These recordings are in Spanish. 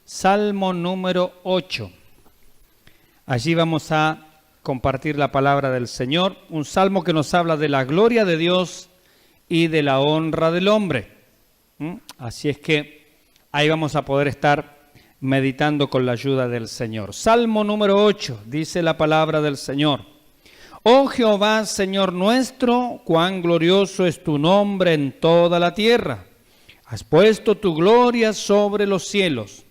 Salmo número 8. Allí vamos a compartir la palabra del Señor, un salmo que nos habla de la gloria de Dios y de la honra del hombre. Así es que ahí vamos a poder estar meditando con la ayuda del Señor. Salmo número 8, dice la palabra del Señor. Oh Jehová, Señor nuestro, cuán glorioso es tu nombre en toda la tierra. Has puesto tu gloria sobre los cielos.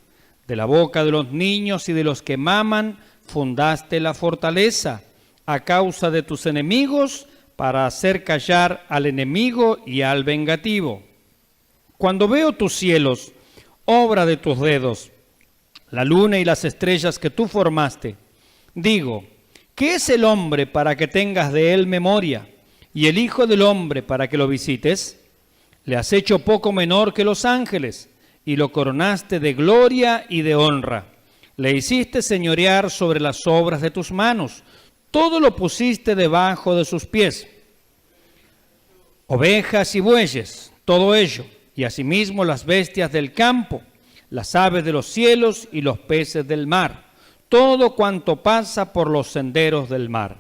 De la boca de los niños y de los que maman, fundaste la fortaleza a causa de tus enemigos para hacer callar al enemigo y al vengativo. Cuando veo tus cielos, obra de tus dedos, la luna y las estrellas que tú formaste, digo, ¿qué es el hombre para que tengas de él memoria? Y el hijo del hombre para que lo visites. Le has hecho poco menor que los ángeles y lo coronaste de gloria y de honra. Le hiciste señorear sobre las obras de tus manos. Todo lo pusiste debajo de sus pies. Ovejas y bueyes, todo ello, y asimismo las bestias del campo, las aves de los cielos y los peces del mar, todo cuanto pasa por los senderos del mar.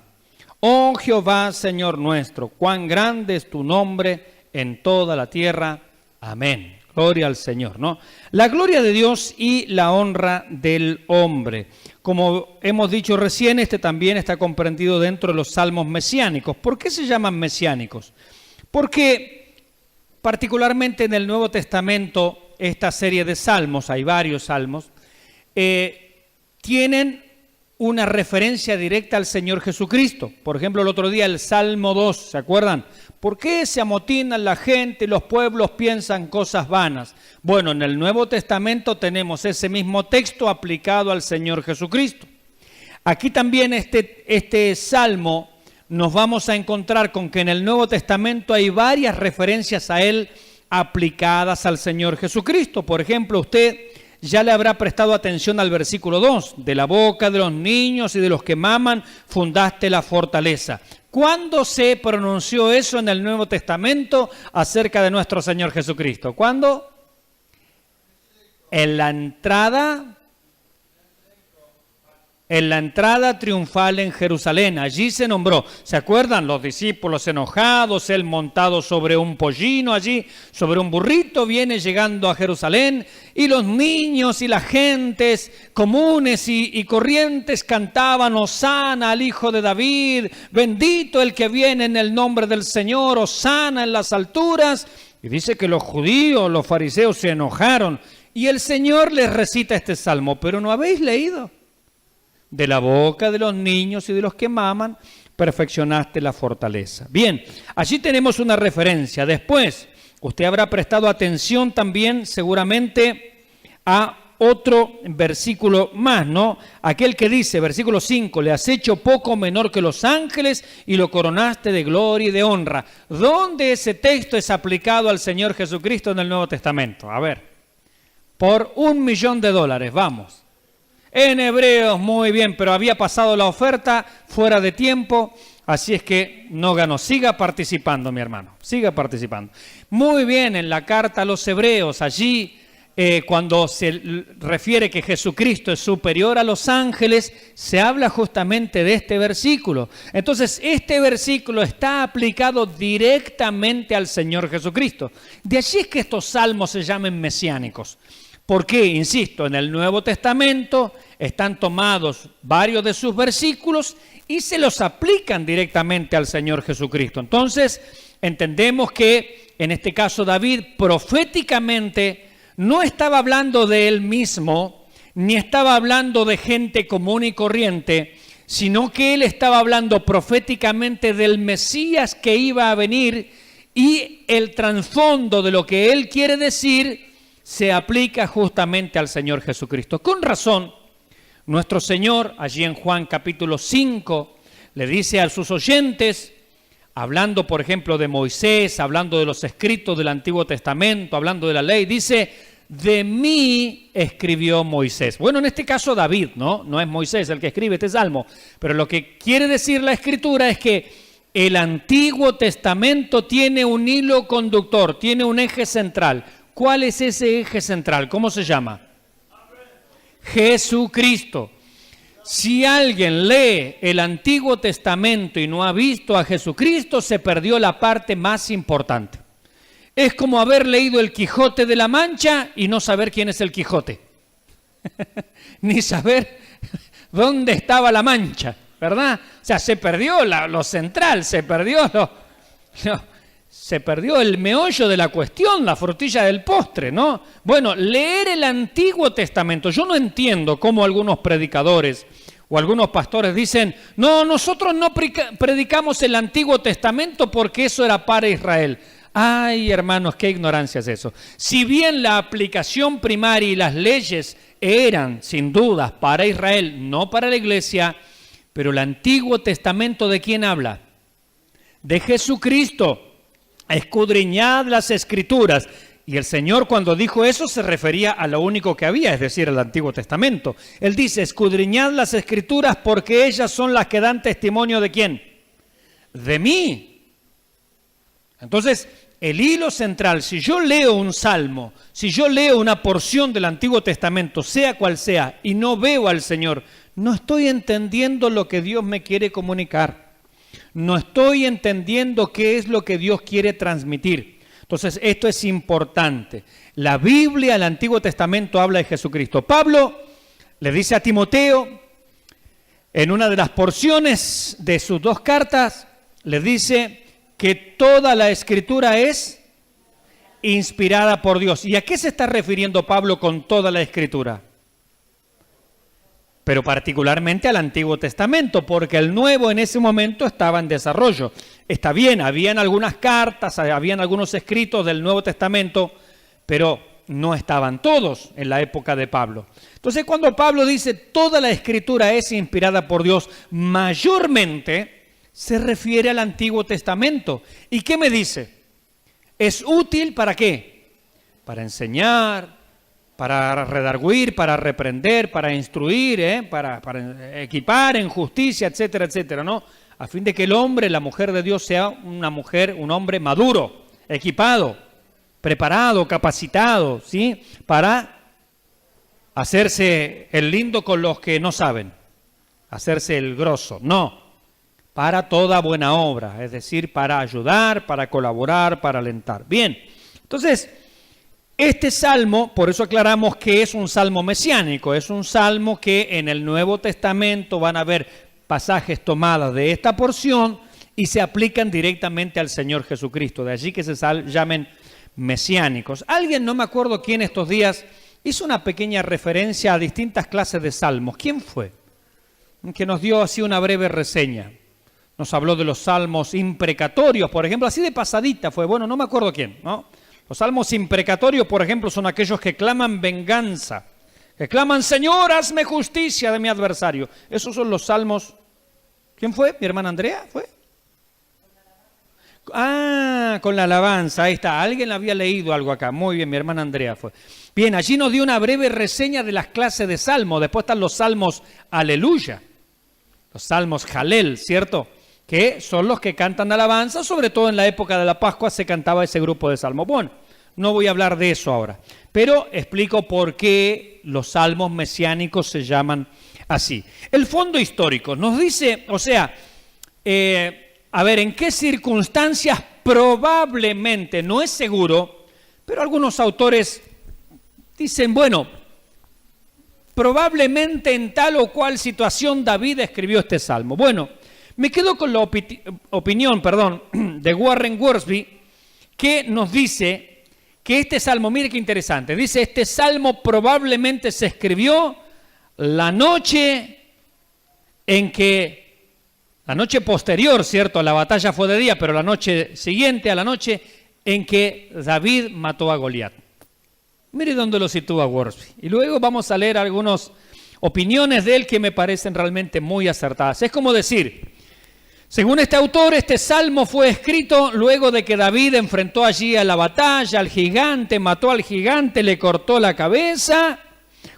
Oh Jehová, Señor nuestro, cuán grande es tu nombre en toda la tierra. Amén. Gloria al Señor, ¿no? La gloria de Dios y la honra del hombre. Como hemos dicho recién, este también está comprendido dentro de los salmos mesiánicos. ¿Por qué se llaman mesiánicos? Porque particularmente en el Nuevo Testamento, esta serie de salmos, hay varios salmos, tienen una referencia directa al Señor Jesucristo. Por ejemplo, el otro día el Salmo 2, ¿se acuerdan? ¿Por qué se amotinan la gente y los pueblos piensan cosas vanas? Bueno, en el Nuevo Testamento tenemos ese mismo texto aplicado al Señor Jesucristo. Aquí también este Salmo nos vamos a encontrar con que en el Nuevo Testamento hay varias referencias a Él aplicadas al Señor Jesucristo. Por ejemplo, usted ya le habrá prestado atención al versículo 2. De la boca de los niños y de los que maman, fundaste la fortaleza. ¿Cuándo se pronunció eso en el Nuevo Testamento acerca de nuestro Señor Jesucristo? ¿Cuándo? En la entrada triunfal en Jerusalén. Allí se nombró. ¿Se acuerdan? Los discípulos enojados, él montado sobre un pollino allí, sobre un burrito, viene llegando a Jerusalén, y los niños y las gentes comunes y corrientes cantaban Hosana al Hijo de David, bendito el que viene en el nombre del Señor, Hosana en las alturas. Y dice que los judíos, los fariseos se enojaron, y el Señor les recita este salmo. ¿Pero no habéis leído? De la boca de los niños y de los que maman, perfeccionaste la fortaleza. Bien, allí tenemos una referencia. Después, usted habrá prestado atención también seguramente a otro versículo más, ¿no? Aquel que dice, versículo 5, le has hecho poco menor que los ángeles y lo coronaste de gloria y de honra. ¿Dónde ese texto es aplicado al Señor Jesucristo en el Nuevo Testamento? A ver, por $1.000.000, vamos. En Hebreos, muy bien, pero había pasado la oferta fuera de tiempo, así es que no ganó. Siga participando, mi hermano, siga participando. Muy bien, en la carta a los Hebreos, allí cuando se refiere que Jesucristo es superior a los ángeles, se habla justamente de este versículo. Entonces, este versículo está aplicado directamente al Señor Jesucristo. De allí es que estos salmos se llamen mesiánicos. Porque, insisto, en el Nuevo Testamento están tomados varios de sus versículos y se los aplican directamente al Señor Jesucristo. Entonces, entendemos que en este caso David proféticamente no estaba hablando de él mismo, ni estaba hablando de gente común y corriente, sino que él estaba hablando proféticamente del Mesías que iba a venir, y el trasfondo de lo que él quiere decir se aplica justamente al Señor Jesucristo. Con razón, nuestro Señor, allí en Juan capítulo 5, le dice a sus oyentes, hablando por ejemplo de Moisés, hablando de los escritos del Antiguo Testamento, hablando de la ley, dice, de mí escribió Moisés. Bueno, en este caso David, no es Moisés el que escribe este salmo, pero lo que quiere decir la Escritura es que el Antiguo Testamento tiene un hilo conductor, tiene un eje central. ¿Cuál es ese eje central? ¿Cómo se llama? Jesucristo. Si alguien lee el Antiguo Testamento y no ha visto a Jesucristo, se perdió la parte más importante. Es como haber leído el Quijote de la Mancha y no saber quién es el Quijote. Ni saber dónde estaba la Mancha, ¿verdad? O sea, se perdió lo central, se perdió el meollo de la cuestión, la frutilla del postre, ¿no? Bueno, leer el Antiguo Testamento. Yo no entiendo cómo algunos predicadores o algunos pastores dicen, no, nosotros no predicamos el Antiguo Testamento porque eso era para Israel. Ay, hermanos, qué ignorancia es eso. Si bien la aplicación primaria y las leyes eran, sin dudas, para Israel, no para la iglesia, pero el Antiguo Testamento, ¿de quién habla? De Jesucristo. Escudriñad las Escrituras. Y el Señor, cuando dijo eso, se refería a lo único que había, es decir, el Antiguo Testamento. Él dice, escudriñad las Escrituras porque ellas son las que dan testimonio ¿de quién? De mí. Entonces, el hilo central, si yo leo un salmo, si yo leo una porción del Antiguo Testamento, sea cual sea, y no veo al Señor, no estoy entendiendo lo que Dios me quiere comunicar. No estoy entendiendo qué es lo que Dios quiere transmitir. Entonces, esto es importante. La Biblia, el Antiguo Testamento, habla de Jesucristo. Pablo le dice a Timoteo, en una de las porciones de sus 2 cartas, le dice que toda la Escritura es inspirada por Dios. ¿Y a qué se está refiriendo Pablo con toda la Escritura? Pero particularmente al Antiguo Testamento, porque el Nuevo en ese momento estaba en desarrollo. Está bien, habían algunas cartas, habían algunos escritos del Nuevo Testamento, pero no estaban todos en la época de Pablo. Entonces, cuando Pablo dice toda la Escritura es inspirada por Dios, mayormente se refiere al Antiguo Testamento. ¿Y qué me dice? ¿Es útil para qué? Para enseñar, para redarguir, para reprender, para instruir, para equipar en justicia, etcétera, etcétera, ¿no? A fin de que el hombre, la mujer de Dios sea una mujer, un hombre maduro, equipado, preparado, capacitado, ¿sí? Para hacerse el lindo con los que no saben, hacerse el grosso, no, para toda buena obra, es decir, para ayudar, para colaborar, para alentar. Bien, entonces, este salmo, por eso aclaramos que es un salmo mesiánico, es un salmo que en el Nuevo Testamento van a haber pasajes tomados de esta porción y se aplican directamente al Señor Jesucristo, de allí que se llamen mesiánicos. Alguien, no me acuerdo quién estos días, hizo una pequeña referencia a distintas clases de salmos. ¿Quién fue? Que nos dio así una breve reseña. Nos habló de los salmos imprecatorios, por ejemplo, así de pasadita fue, bueno, no me acuerdo quién, ¿no? Los salmos imprecatorios, por ejemplo, son aquellos que claman venganza, que claman, Señor, hazme justicia de mi adversario. Esos son los salmos. ¿Quién fue? ¿Mi hermana Andrea? ¿Fue? Ah, con la alabanza, ahí está. Alguien había leído algo acá. Muy bien, mi hermana Andrea fue. Bien, allí nos dio una breve reseña de las clases de salmos. Después están los salmos aleluya, los salmos jalel, ¿cierto? Que son los que cantan alabanza, sobre todo en la época de la Pascua se cantaba ese grupo de salmos. Bueno, no voy a hablar de eso ahora, pero explico por qué los salmos mesiánicos se llaman así. El fondo histórico nos dice, o sea, a ver, ¿en qué circunstancias probablemente, no es seguro, pero algunos autores dicen, bueno, probablemente en tal o cual situación David escribió este salmo? Bueno, me quedo con la opinión de Warren Wiersbe, que nos dice que este salmo, mire qué interesante, dice, este salmo probablemente se escribió la noche posterior, ¿cierto? La batalla fue de día, pero la noche siguiente a la noche en que David mató a Goliat. Mire dónde lo sitúa Wiersbe. Y luego vamos a leer algunas opiniones de él que me parecen realmente muy acertadas. Es como decir, según este autor, este salmo fue escrito luego de que David enfrentó allí a la batalla, al gigante, mató al gigante, le cortó la cabeza,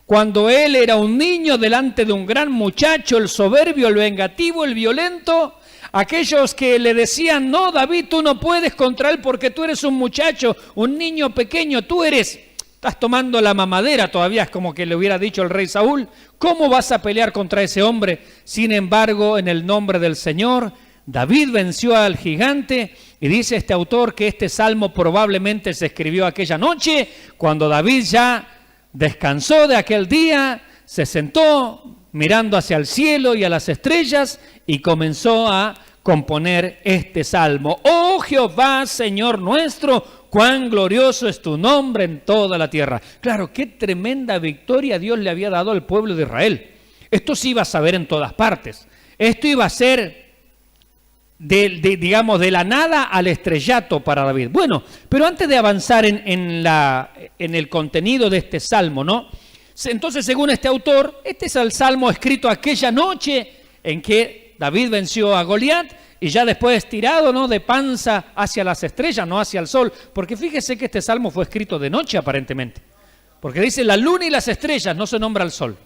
cuando él era un niño delante de un gran muchacho, el soberbio, el vengativo, el violento, aquellos que le decían, no, David, tú no puedes contra él porque tú eres un muchacho, un niño pequeño, tú eres estás tomando la mamadera todavía, es como que le hubiera dicho el rey Saúl. ¿Cómo vas a pelear contra ese hombre? Sin embargo, en el nombre del Señor, David venció al gigante, y dice este autor que este salmo probablemente se escribió aquella noche, cuando David ya descansó de aquel día, se sentó mirando hacia el cielo y a las estrellas y comenzó a componer este salmo. Oh Jehová, Señor nuestro, cuán glorioso es tu nombre en toda la tierra. Claro, qué tremenda victoria Dios le había dado al pueblo de Israel. Esto se iba a saber en todas partes. Esto iba a ser digamos, de la nada al estrellato para David. Bueno, pero antes de avanzar en el contenido de este salmo, ¿no? Entonces, según este autor, este es el salmo escrito aquella noche en que David venció a Goliat y ya después tirado, ¿no?, de panza hacia las estrellas, no hacia el sol, porque fíjese que este salmo fue escrito de noche aparentemente, porque dice la luna y las estrellas, no se nombra el sol.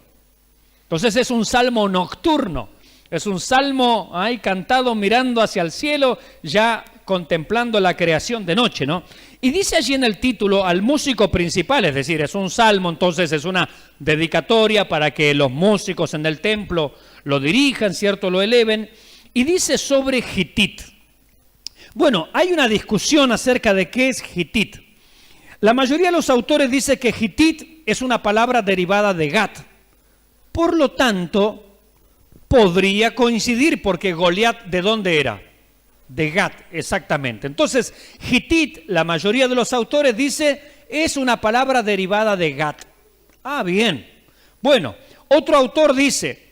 Entonces es un salmo nocturno. Es un salmo ahí cantado mirando hacia el cielo, ya contemplando la creación de noche, ¿no? Y dice allí en el título al músico principal, es decir, es un salmo, entonces es una dedicatoria para que los músicos en el templo lo dirijan, ¿cierto?, lo eleven. Y dice sobre Gitit. Bueno, hay una discusión acerca de qué es Gitit. La mayoría de los autores dicen que Gitit es una palabra derivada de Gat. Por lo tanto, podría coincidir, porque Goliat, ¿de dónde era? De Gat, exactamente. Entonces, Gitit, la mayoría de los autores dice, es una palabra derivada de Gat. Ah, bien. Bueno, otro autor dice,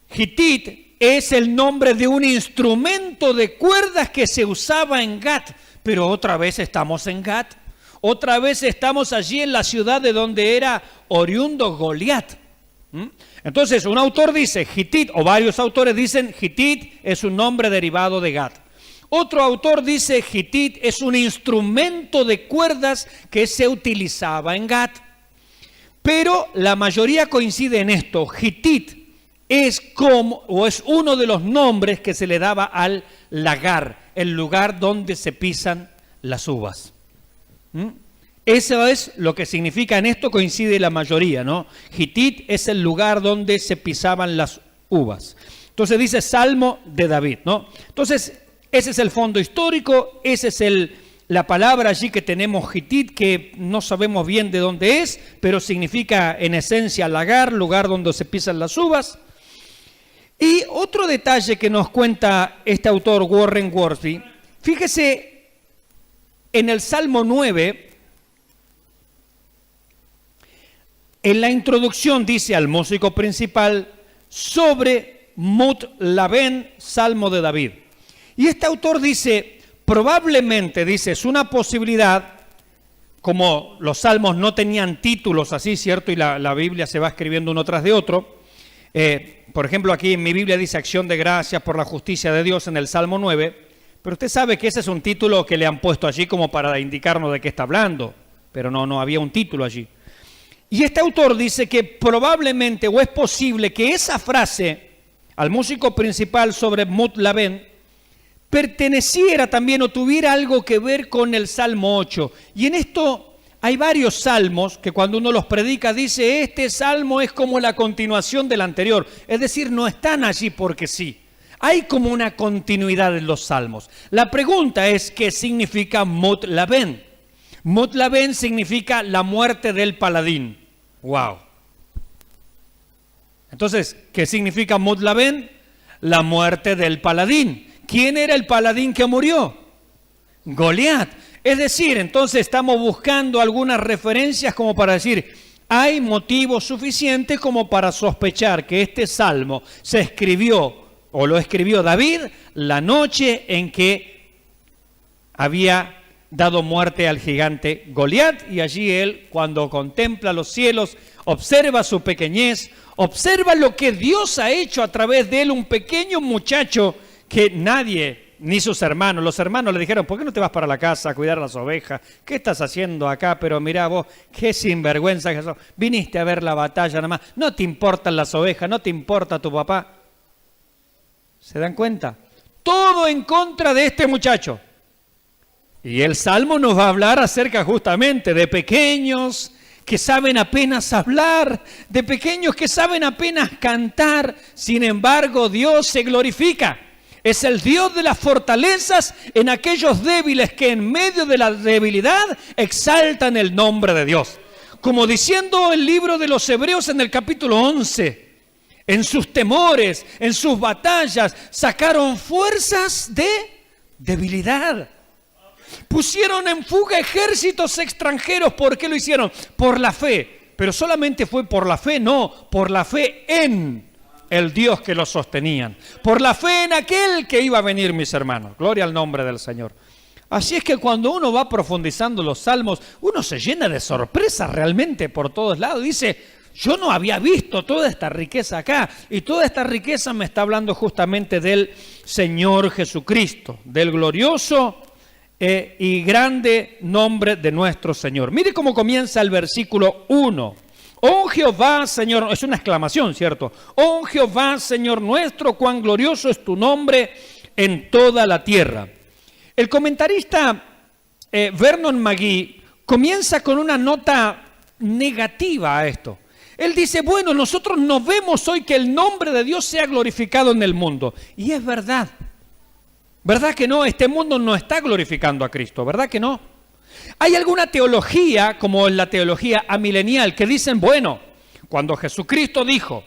Gitit es el nombre de un instrumento de cuerdas que se usaba en Gat. Pero otra vez estamos en Gat. Otra vez estamos allí en la ciudad de donde era oriundo Goliat. Entonces, un autor dice Gitit, o varios autores dicen Gitit es un nombre derivado de Gat. Otro autor dice Gitit es un instrumento de cuerdas que se utilizaba en Gat. Pero la mayoría coincide en esto. Gitit es uno de los nombres que se le daba al lagar, el lugar donde se pisan las uvas. Eso es lo que significa en esto, coincide la mayoría, ¿no? Gitit es el lugar donde se pisaban las uvas. Entonces dice Salmo de David, ¿no? Entonces, ese es el fondo histórico, esa es la palabra allí que tenemos Gitit, que no sabemos bien de dónde es, pero significa en esencia lagar, lugar donde se pisan las uvas. Y otro detalle que nos cuenta este autor, Warren Wiersbe, fíjese en el Salmo 9, en la introducción dice al músico principal sobre Mut-Labén, Salmo de David. Y este autor dice, probablemente, dice, es una posibilidad, como los salmos no tenían títulos así, ¿cierto? Y la Biblia se va escribiendo uno tras de otro. Por ejemplo, aquí en mi Biblia dice acción de gracias por la justicia de Dios en el Salmo 9, pero usted sabe que ese es un título que le han puesto allí como para indicarnos de qué está hablando, pero no había un título allí. Y este autor dice que probablemente o es posible que esa frase al músico principal sobre Mut-Labén perteneciera también o tuviera algo que ver con el Salmo 8. Y en esto hay varios salmos que cuando uno los predica dice, este salmo es como la continuación del anterior. Es decir, no están allí porque sí. Hay como una continuidad en los salmos. La pregunta es, ¿qué significa Mut-Labén? Mut-Labén significa la muerte del paladín. ¡Wow! Entonces, ¿qué significa Mut-Labén? La muerte del paladín. ¿Quién era el paladín que murió? Goliat. Es decir, entonces estamos buscando algunas referencias como para decir, hay motivos suficientes como para sospechar que este salmo se escribió o lo escribió David la noche en que había dado muerte al gigante Goliat, y allí él, cuando contempla los cielos, observa su pequeñez, observa lo que Dios ha hecho a través de él, un pequeño muchacho que nadie, ni sus hermanos, los hermanos le dijeron, ¿por qué no te vas para la casa a cuidar las ovejas? ¿Qué estás haciendo acá? Pero mirá vos, qué sinvergüenza que sos, viniste a ver la batalla nada más, no te importan las ovejas, no te importa tu papá. ¿Se dan cuenta? Todo en contra de este muchacho. Y el Salmo nos va a hablar acerca justamente de pequeños que saben apenas hablar, de pequeños que saben apenas cantar. Sin embargo, Dios se glorifica. Es el Dios de las fortalezas en aquellos débiles que en medio de la debilidad exaltan el nombre de Dios. Como diciendo el libro de los Hebreos en el capítulo 11, en sus temores, en sus batallas, sacaron fuerzas de debilidad. Pusieron en fuga ejércitos extranjeros. ¿Por qué lo hicieron? Por la fe. Pero solamente fue por la fe, no, por la fe en el Dios que los sostenían. Por la fe en aquel que iba a venir, mis hermanos. Gloria al nombre del Señor. Así es que cuando uno va profundizando los salmos, uno se llena de sorpresa realmente por todos lados. Dice, yo no había visto toda esta riqueza acá. Y toda esta riqueza me está hablando justamente del Señor Jesucristo, del glorioso y grande nombre de nuestro Señor. Mire cómo comienza el versículo 1. Oh Jehová, Señor, es una exclamación, ¿cierto? Oh Jehová, Señor nuestro, cuán glorioso es tu nombre en toda la tierra. El comentarista Vernon McGee comienza con una nota negativa a esto. Él dice, bueno, nosotros no vemos hoy que el nombre de Dios sea glorificado en el mundo. Y es verdad. ¿Verdad que no? Este mundo no está glorificando a Cristo, ¿verdad que no? Hay alguna teología, como la teología amilenial, que dicen, bueno, cuando Jesucristo dijo,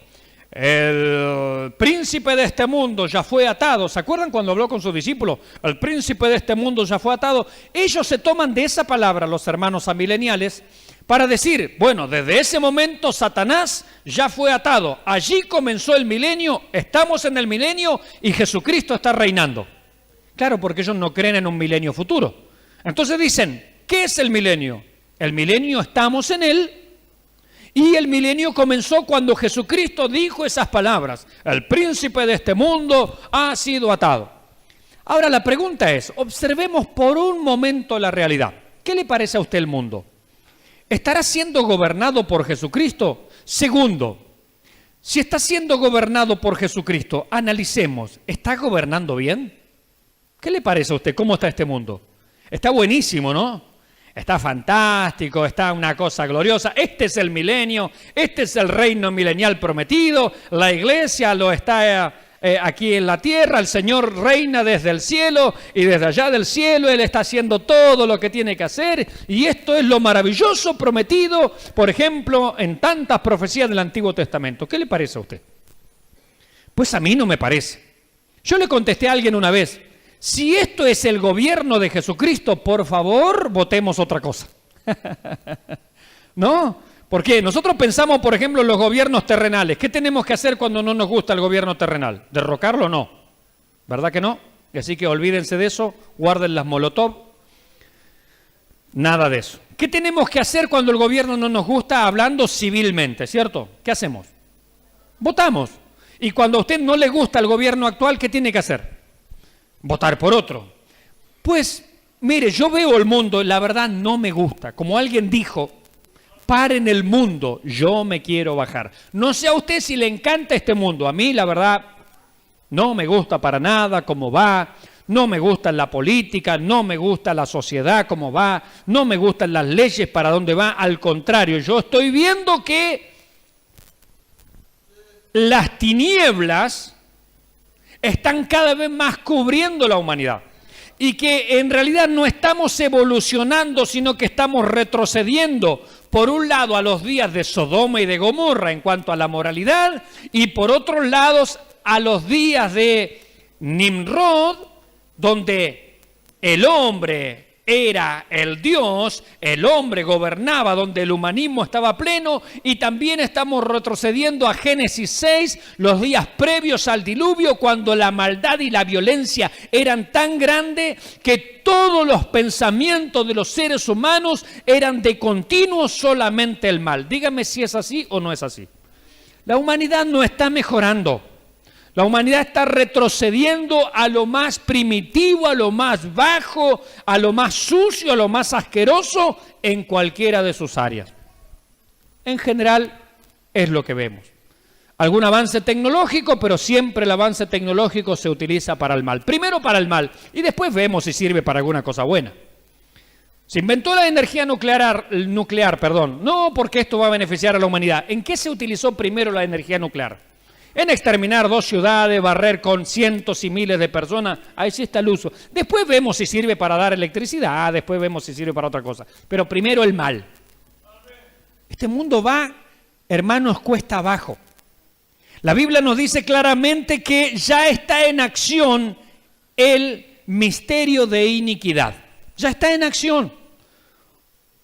el príncipe de este mundo ya fue atado, ¿se acuerdan cuando habló con sus discípulos? El príncipe de este mundo ya fue atado. Ellos se toman de esa palabra, los hermanos amileniales, para decir, bueno, desde ese momento Satanás ya fue atado. Allí comenzó el milenio, estamos en el milenio y Jesucristo está reinando. Claro, porque ellos no creen en un milenio futuro. Entonces dicen, ¿qué es el milenio? El milenio estamos en él y el milenio comenzó cuando Jesucristo dijo esas palabras. El príncipe de este mundo ha sido atado. Ahora la pregunta es, observemos por un momento la realidad. ¿Qué le parece a usted el mundo? ¿Estará siendo gobernado por Jesucristo? Segundo, si está siendo gobernado por Jesucristo, analicemos, ¿está gobernando bien? ¿Qué le parece a usted? ¿Cómo está este mundo? Está buenísimo, ¿no? Está fantástico, está una cosa gloriosa. Este es el milenio, este es el reino milenial prometido. La iglesia lo está aquí en la tierra. El Señor reina desde el cielo y desde allá del cielo Él está haciendo todo lo que tiene que hacer. Y esto es lo maravilloso prometido, por ejemplo, en tantas profecías del Antiguo Testamento. ¿Qué le parece a usted? Pues a mí no me parece. Yo le contesté a alguien una vez, si esto es el gobierno de Jesucristo, por favor, votemos otra cosa. ¿No? Porque nosotros pensamos, por ejemplo, en los gobiernos terrenales. ¿Qué tenemos que hacer cuando no nos gusta el gobierno terrenal? ¿Derrocarlo? No. ¿Verdad que no? Así que olvídense de eso, guarden las Molotov. Nada de eso. ¿Qué tenemos que hacer cuando el gobierno no nos gusta hablando civilmente, cierto? ¿Qué hacemos? Votamos. Y cuando a usted no le gusta el gobierno actual, ¿qué tiene que hacer? Votar por otro. Pues, mire, yo veo el mundo, la verdad no me gusta. Como alguien dijo, paren el mundo, yo me quiero bajar. No sé a usted si le encanta este mundo. A mí, la verdad, no me gusta para nada cómo va. No me gusta la política, no me gusta la sociedad cómo va. No me gustan las leyes para dónde va. Al contrario, yo estoy viendo que las tinieblas están cada vez más cubriendo la humanidad y que en realidad no estamos evolucionando, sino que estamos retrocediendo, por un lado a los días de Sodoma y de Gomorra en cuanto a la moralidad y por otros lados a los días de Nimrod, donde el hombre era el Dios, el hombre gobernaba, donde el humanismo estaba pleno, y también estamos retrocediendo a Génesis 6, los días previos al diluvio, cuando la maldad y la violencia eran tan grandes que todos los pensamientos de los seres humanos eran de continuo solamente el mal. Dígame si es así o no es así. La humanidad no está mejorando. La humanidad está retrocediendo a lo más primitivo, a lo más bajo, a lo más sucio, a lo más asqueroso en cualquiera de sus áreas. En general es lo que vemos. Algún avance tecnológico, pero siempre el avance tecnológico se utiliza para el mal. Primero para el mal y después vemos si sirve para alguna cosa buena. Se inventó la energía nuclear, no porque esto va a beneficiar a la humanidad. ¿En qué se utilizó primero la energía nuclear? En exterminar 2 ciudades, barrer con cientos y miles de personas, ahí sí está el uso. Después vemos si sirve para dar electricidad, después vemos si sirve para otra cosa. Pero primero el mal. Este mundo va, hermanos, cuesta abajo. La Biblia nos dice claramente que ya está en acción el misterio de iniquidad. Ya está en acción.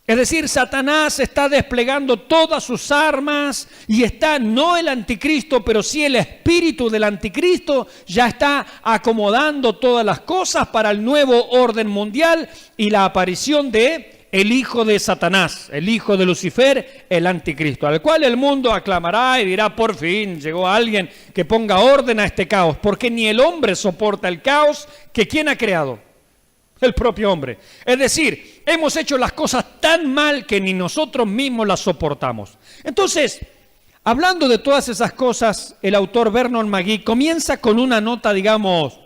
Es decir, Satanás está desplegando todas sus armas y está no el anticristo, pero sí el espíritu del anticristo, ya está acomodando todas las cosas para el nuevo orden mundial y la aparición de el hijo de Satanás, el hijo de Lucifer, el anticristo, al cual el mundo aclamará y dirá: por fin llegó alguien que ponga orden a este caos, porque ni el hombre soporta el caos que ¿quién ha creado? El propio hombre. Es decir, hemos hecho las cosas tan mal que ni nosotros mismos las soportamos. Entonces, hablando de todas esas cosas, el autor Vernon McGee comienza con una nota, digamos,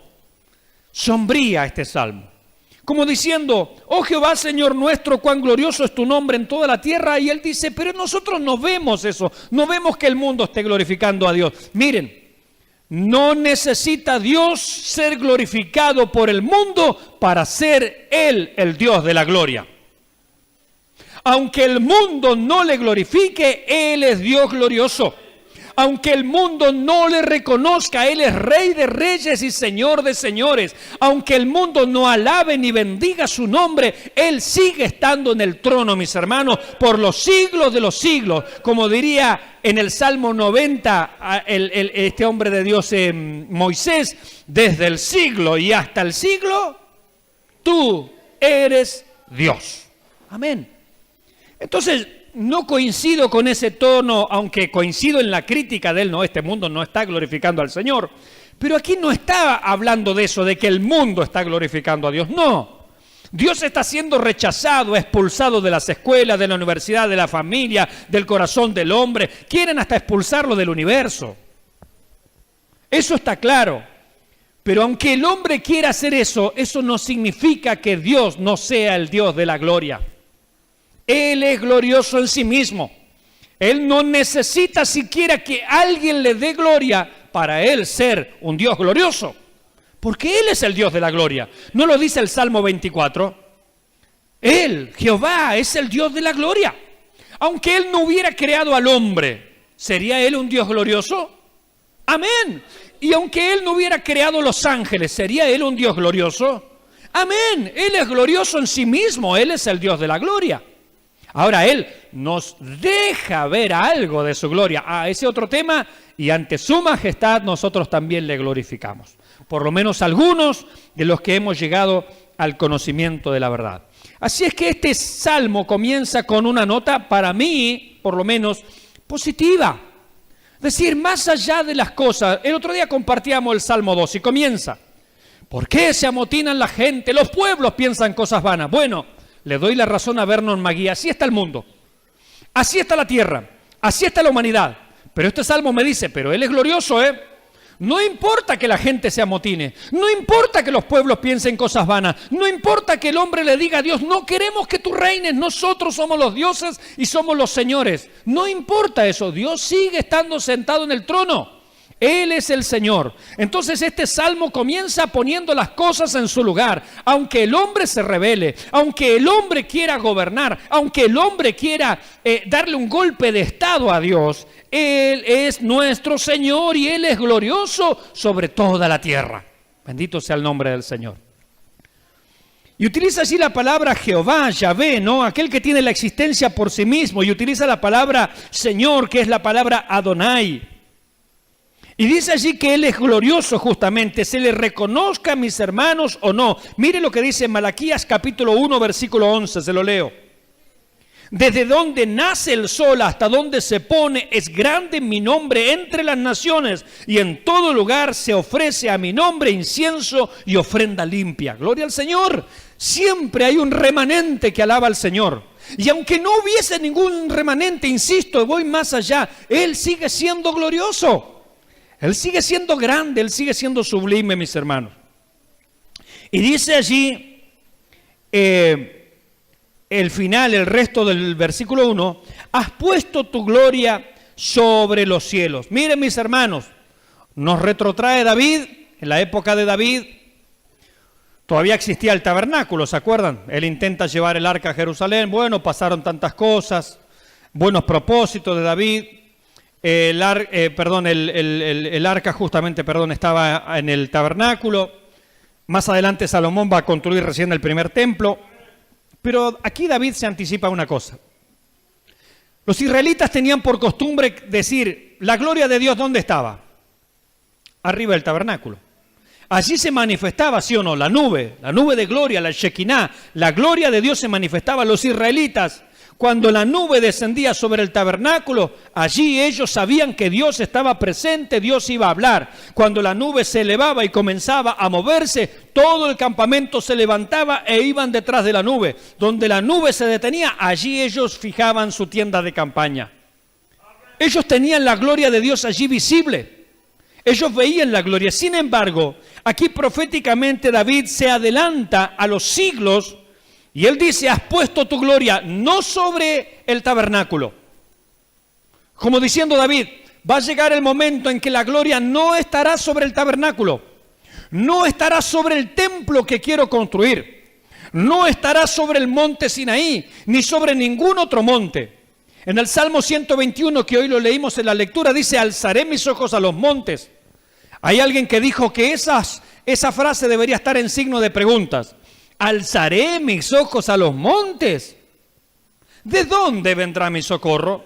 sombría este salmo. Como diciendo: oh Jehová, Señor nuestro, cuán glorioso es tu nombre en toda la tierra. Y él dice: pero nosotros no vemos eso, no vemos que el mundo esté glorificando a Dios. Miren, no necesita Dios ser glorificado por el mundo para ser Él el Dios de la gloria. Aunque el mundo no le glorifique, Él es Dios glorioso. Aunque el mundo no le reconozca, Él es Rey de reyes y Señor de señores. Aunque el mundo no alabe ni bendiga su nombre, Él sigue estando en el trono, mis hermanos, por los siglos de los siglos. Como diría en el Salmo 90, este hombre de Dios, Moisés: desde el siglo y hasta el siglo, tú eres Dios. Amén. Entonces, no coincido con ese tono, aunque coincido en la crítica de él. No, este mundo no está glorificando al Señor. Pero aquí no está hablando de eso, de que el mundo está glorificando a Dios. No. Dios está siendo rechazado, expulsado de las escuelas, de la universidad, de la familia, del corazón del hombre. Quieren hasta expulsarlo del universo. Eso está claro. Pero aunque el hombre quiera hacer eso, eso no significa que Dios no sea el Dios de la gloria. Él es glorioso en sí mismo. Él no necesita siquiera que alguien le dé gloria para Él ser un Dios glorioso. Porque Él es el Dios de la gloria. ¿No lo dice el Salmo 24? Él, Jehová, es el Dios de la gloria. Aunque Él no hubiera creado al hombre, ¿sería Él un Dios glorioso? Amén. Y aunque Él no hubiera creado los ángeles, ¿sería Él un Dios glorioso? Amén. Él es glorioso en sí mismo. Él es el Dios de la gloria. Ahora Él nos deja ver algo de su gloria. Ese otro tema, y ante su majestad nosotros también le glorificamos. Por lo menos algunos de los que hemos llegado al conocimiento de la verdad. Así es que este salmo comienza con una nota, para mí, por lo menos, positiva. Es decir, más allá de las cosas. El otro día compartíamos el Salmo 2 y comienza: ¿por qué se amotinan la gente? Los pueblos piensan cosas vanas. Bueno, le doy la razón a Vernon McGee. Así está el mundo, así está la tierra, así está la humanidad. Pero este salmo me dice: pero Él es glorioso, No importa que la gente se amotine, no importa que los pueblos piensen cosas vanas, no importa que el hombre le diga a Dios: no queremos que tú reines, nosotros somos los dioses y somos los señores. No importa eso, Dios sigue estando sentado en el trono. Él es el Señor. Entonces este salmo comienza poniendo las cosas en su lugar. Aunque el hombre se rebele, aunque el hombre quiera gobernar, aunque el hombre quiera darle un golpe de estado a Dios, Él es nuestro Señor y Él es glorioso sobre toda la tierra. Bendito sea el nombre del Señor. Y utiliza allí la palabra Jehová, Yahvé, ¿no? Aquel que tiene la existencia por sí mismo. Y utiliza la palabra Señor, que es la palabra Adonai. Y dice allí que Él es glorioso justamente, se le reconozca, mis hermanos, o no. Mire lo que dice Malaquías capítulo 1, versículo 11, se lo leo. Desde donde nace el sol hasta donde se pone, es grande mi nombre entre las naciones, y en todo lugar se ofrece a mi nombre incienso y ofrenda limpia. Gloria al Señor. Siempre hay un remanente que alaba al Señor. Y aunque no hubiese ningún remanente, insisto, voy más allá, Él sigue siendo glorioso. Él sigue siendo grande, Él sigue siendo sublime, mis hermanos. Y dice allí, el final, el resto del versículo 1, has puesto tu gloria sobre los cielos. Miren, mis hermanos, nos retrotrae David, en la época de David, todavía existía el tabernáculo, ¿se acuerdan? Él intenta llevar el arca a Jerusalén, bueno, pasaron tantas cosas, buenos propósitos de David. El arca justamente, estaba en el tabernáculo. Más adelante Salomón va a construir recién el primer templo. Pero aquí David se anticipa una cosa. Los israelitas tenían por costumbre decir, la gloria de Dios, ¿dónde estaba? Arriba del tabernáculo. Allí se manifestaba, ¿sí o no? La nube de gloria, la Shekinah, la gloria de Dios se manifestaba. Los israelitas, cuando la nube descendía sobre el tabernáculo, allí ellos sabían que Dios estaba presente, Dios iba a hablar. Cuando la nube se elevaba y comenzaba a moverse, todo el campamento se levantaba e iban detrás de la nube. Donde la nube se detenía, allí ellos fijaban su tienda de campaña. Ellos tenían la gloria de Dios allí visible. Ellos veían la gloria. Sin embargo, aquí proféticamente David se adelanta a los siglos y él dice, has puesto tu gloria no sobre el tabernáculo. Como diciendo David, va a llegar el momento en que la gloria no estará sobre el tabernáculo, no estará sobre el templo que quiero construir, no estará sobre el monte Sinaí, ni sobre ningún otro monte. En el Salmo 121, que hoy lo leímos en la lectura, dice, alzaré mis ojos a los montes. Hay alguien que dijo que esa frase debería estar en signo de preguntas. Alzaré mis ojos a los montes. ¿De dónde vendrá mi socorro?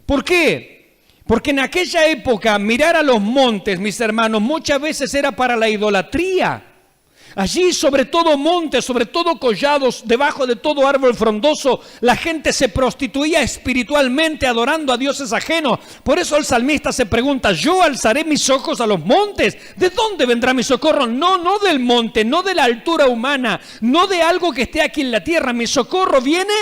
¿Por qué? Porque en aquella época mirar a los montes, mis hermanos, muchas veces era para la idolatría. Allí, sobre todo montes, sobre todo collados, debajo de todo árbol frondoso, la gente se prostituía espiritualmente adorando a dioses ajenos. Por eso el salmista se pregunta, yo alzaré mis ojos a los montes. ¿De dónde vendrá mi socorro? No del monte, no de la altura humana, no de algo que esté aquí en la tierra. Mi socorro viene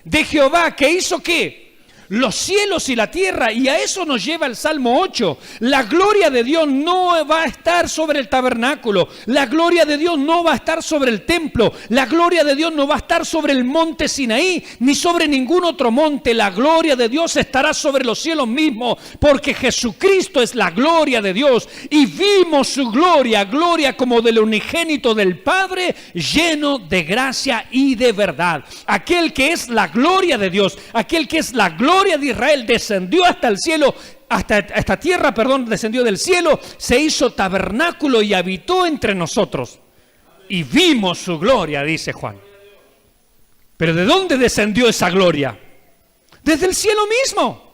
de Jehová, que hizo ¿qué? Los cielos y la tierra, y a eso nos lleva el Salmo 8. La gloria de Dios no va a estar sobre el tabernáculo, la gloria de Dios no va a estar sobre el templo, la gloria de Dios no va a estar sobre el monte Sinaí, ni sobre ningún otro monte. La gloria de Dios estará sobre los cielos mismos, porque Jesucristo es la gloria de Dios, y vimos su gloria, gloria como del unigénito del Padre, lleno de gracia y de verdad. Aquel que es la gloria de Dios, aquel que es la gloria de Israel, descendió hasta el cielo, hasta esta tierra, descendió del cielo, se hizo tabernáculo y habitó entre nosotros. Y vimos su gloria, dice Juan. Pero ¿de dónde descendió esa gloria? Desde el cielo mismo.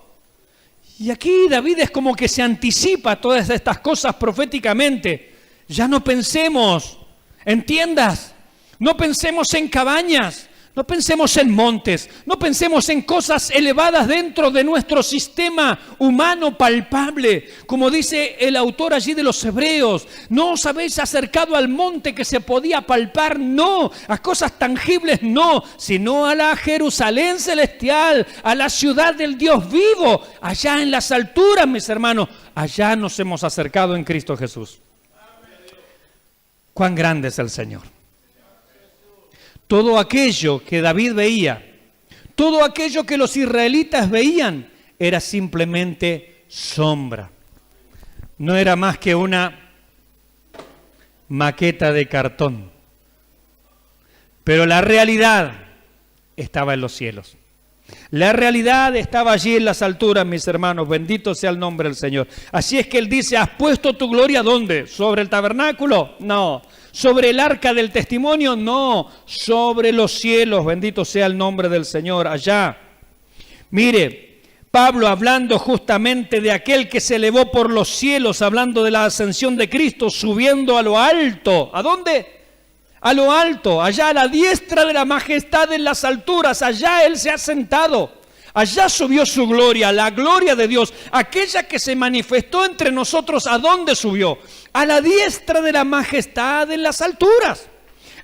Y aquí David es como que se anticipa todas estas cosas proféticamente. Ya no pensemos en tiendas, no pensemos en cabañas, no pensemos en montes, no pensemos en cosas elevadas dentro de nuestro sistema humano palpable. Como dice el autor allí de los Hebreos, no os habéis acercado al monte que se podía palpar, no, a cosas tangibles no, sino a la Jerusalén celestial, a la ciudad del Dios vivo, allá en las alturas, mis hermanos, allá nos hemos acercado en Cristo Jesús. Cuán grande es el Señor. Todo aquello que David veía, todo aquello que los israelitas veían, era simplemente sombra. No era más que una maqueta de cartón. Pero la realidad estaba en los cielos. La realidad estaba allí en las alturas, mis hermanos. Bendito sea el nombre del Señor. Así es que Él dice, ¿has puesto tu gloria dónde? ¿Sobre el tabernáculo? No. ¿Sobre el arca del testimonio? No. Sobre los cielos. Bendito sea el nombre del Señor. Allá. Mire, Pablo hablando justamente de aquel que se elevó por los cielos, hablando de la ascensión de Cristo, subiendo a lo alto. ¿A dónde? A lo alto, allá a la diestra de la majestad en las alturas, allá Él se ha sentado, allá subió su gloria, la gloria de Dios, aquella que se manifestó entre nosotros. ¿A dónde subió? A la diestra de la majestad en las alturas.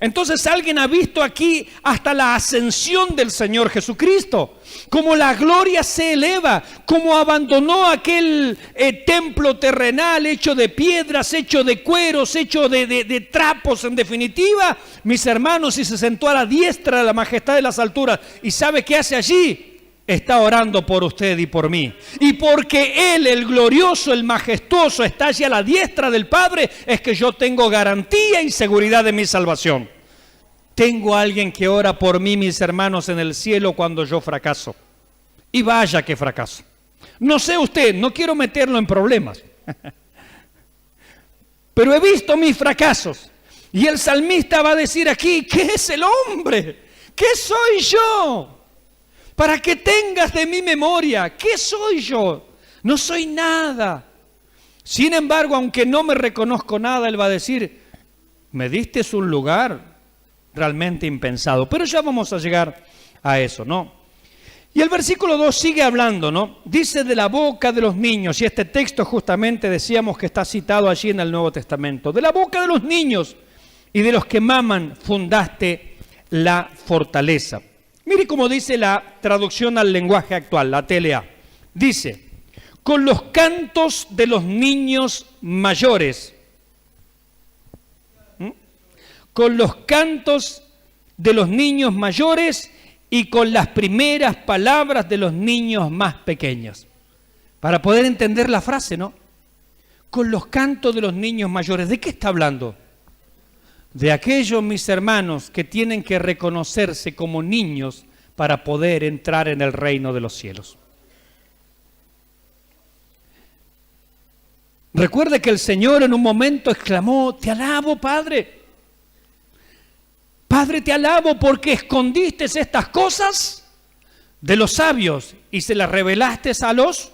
Entonces alguien ha visto aquí hasta la ascensión del Señor Jesucristo, como la gloria se eleva, como abandonó aquel templo terrenal hecho de piedras, hecho de cueros, hecho de trapos en definitiva, mis hermanos, y se sentó a la diestra de la majestad de las alturas. ¿Y sabe qué hace allí? Está orando por usted y por mí. Y porque Él, el glorioso, el majestuoso, está allí a la diestra del Padre, es que yo tengo garantía y seguridad de mi salvación. Tengo a alguien que ora por mí, mis hermanos, en el cielo cuando yo fracaso. Y vaya que fracaso. No sé usted, no quiero meterlo en problemas. Pero he visto mis fracasos. Y el salmista va a decir aquí, ¿qué es el hombre? ¿Qué soy yo? Para que tengas de mi memoria, ¿qué soy yo? No soy nada. Sin embargo, aunque no me reconozco nada, él va a decir, me diste un lugar realmente impensado. Pero ya vamos a llegar a eso, ¿no? Y el versículo 2 sigue hablando, ¿no? Dice de la boca de los niños, y este texto justamente decíamos que está citado allí en el Nuevo Testamento. De la boca de los niños y de los que maman fundaste la fortaleza. Mire cómo dice la traducción al lenguaje actual, la TLA. Dice, con los cantos de los niños mayores. Con los cantos de los niños mayores y con las primeras palabras de los niños más pequeños. Para poder entender la frase, ¿no? Con los cantos de los niños mayores. ¿De qué está hablando? De aquellos, mis hermanos, que tienen que reconocerse como niños para poder entrar en el reino de los cielos. Recuerde que el Señor en un momento exclamó, te alabo, Padre. Padre, te alabo porque escondiste estas cosas de los sabios y se las revelaste a los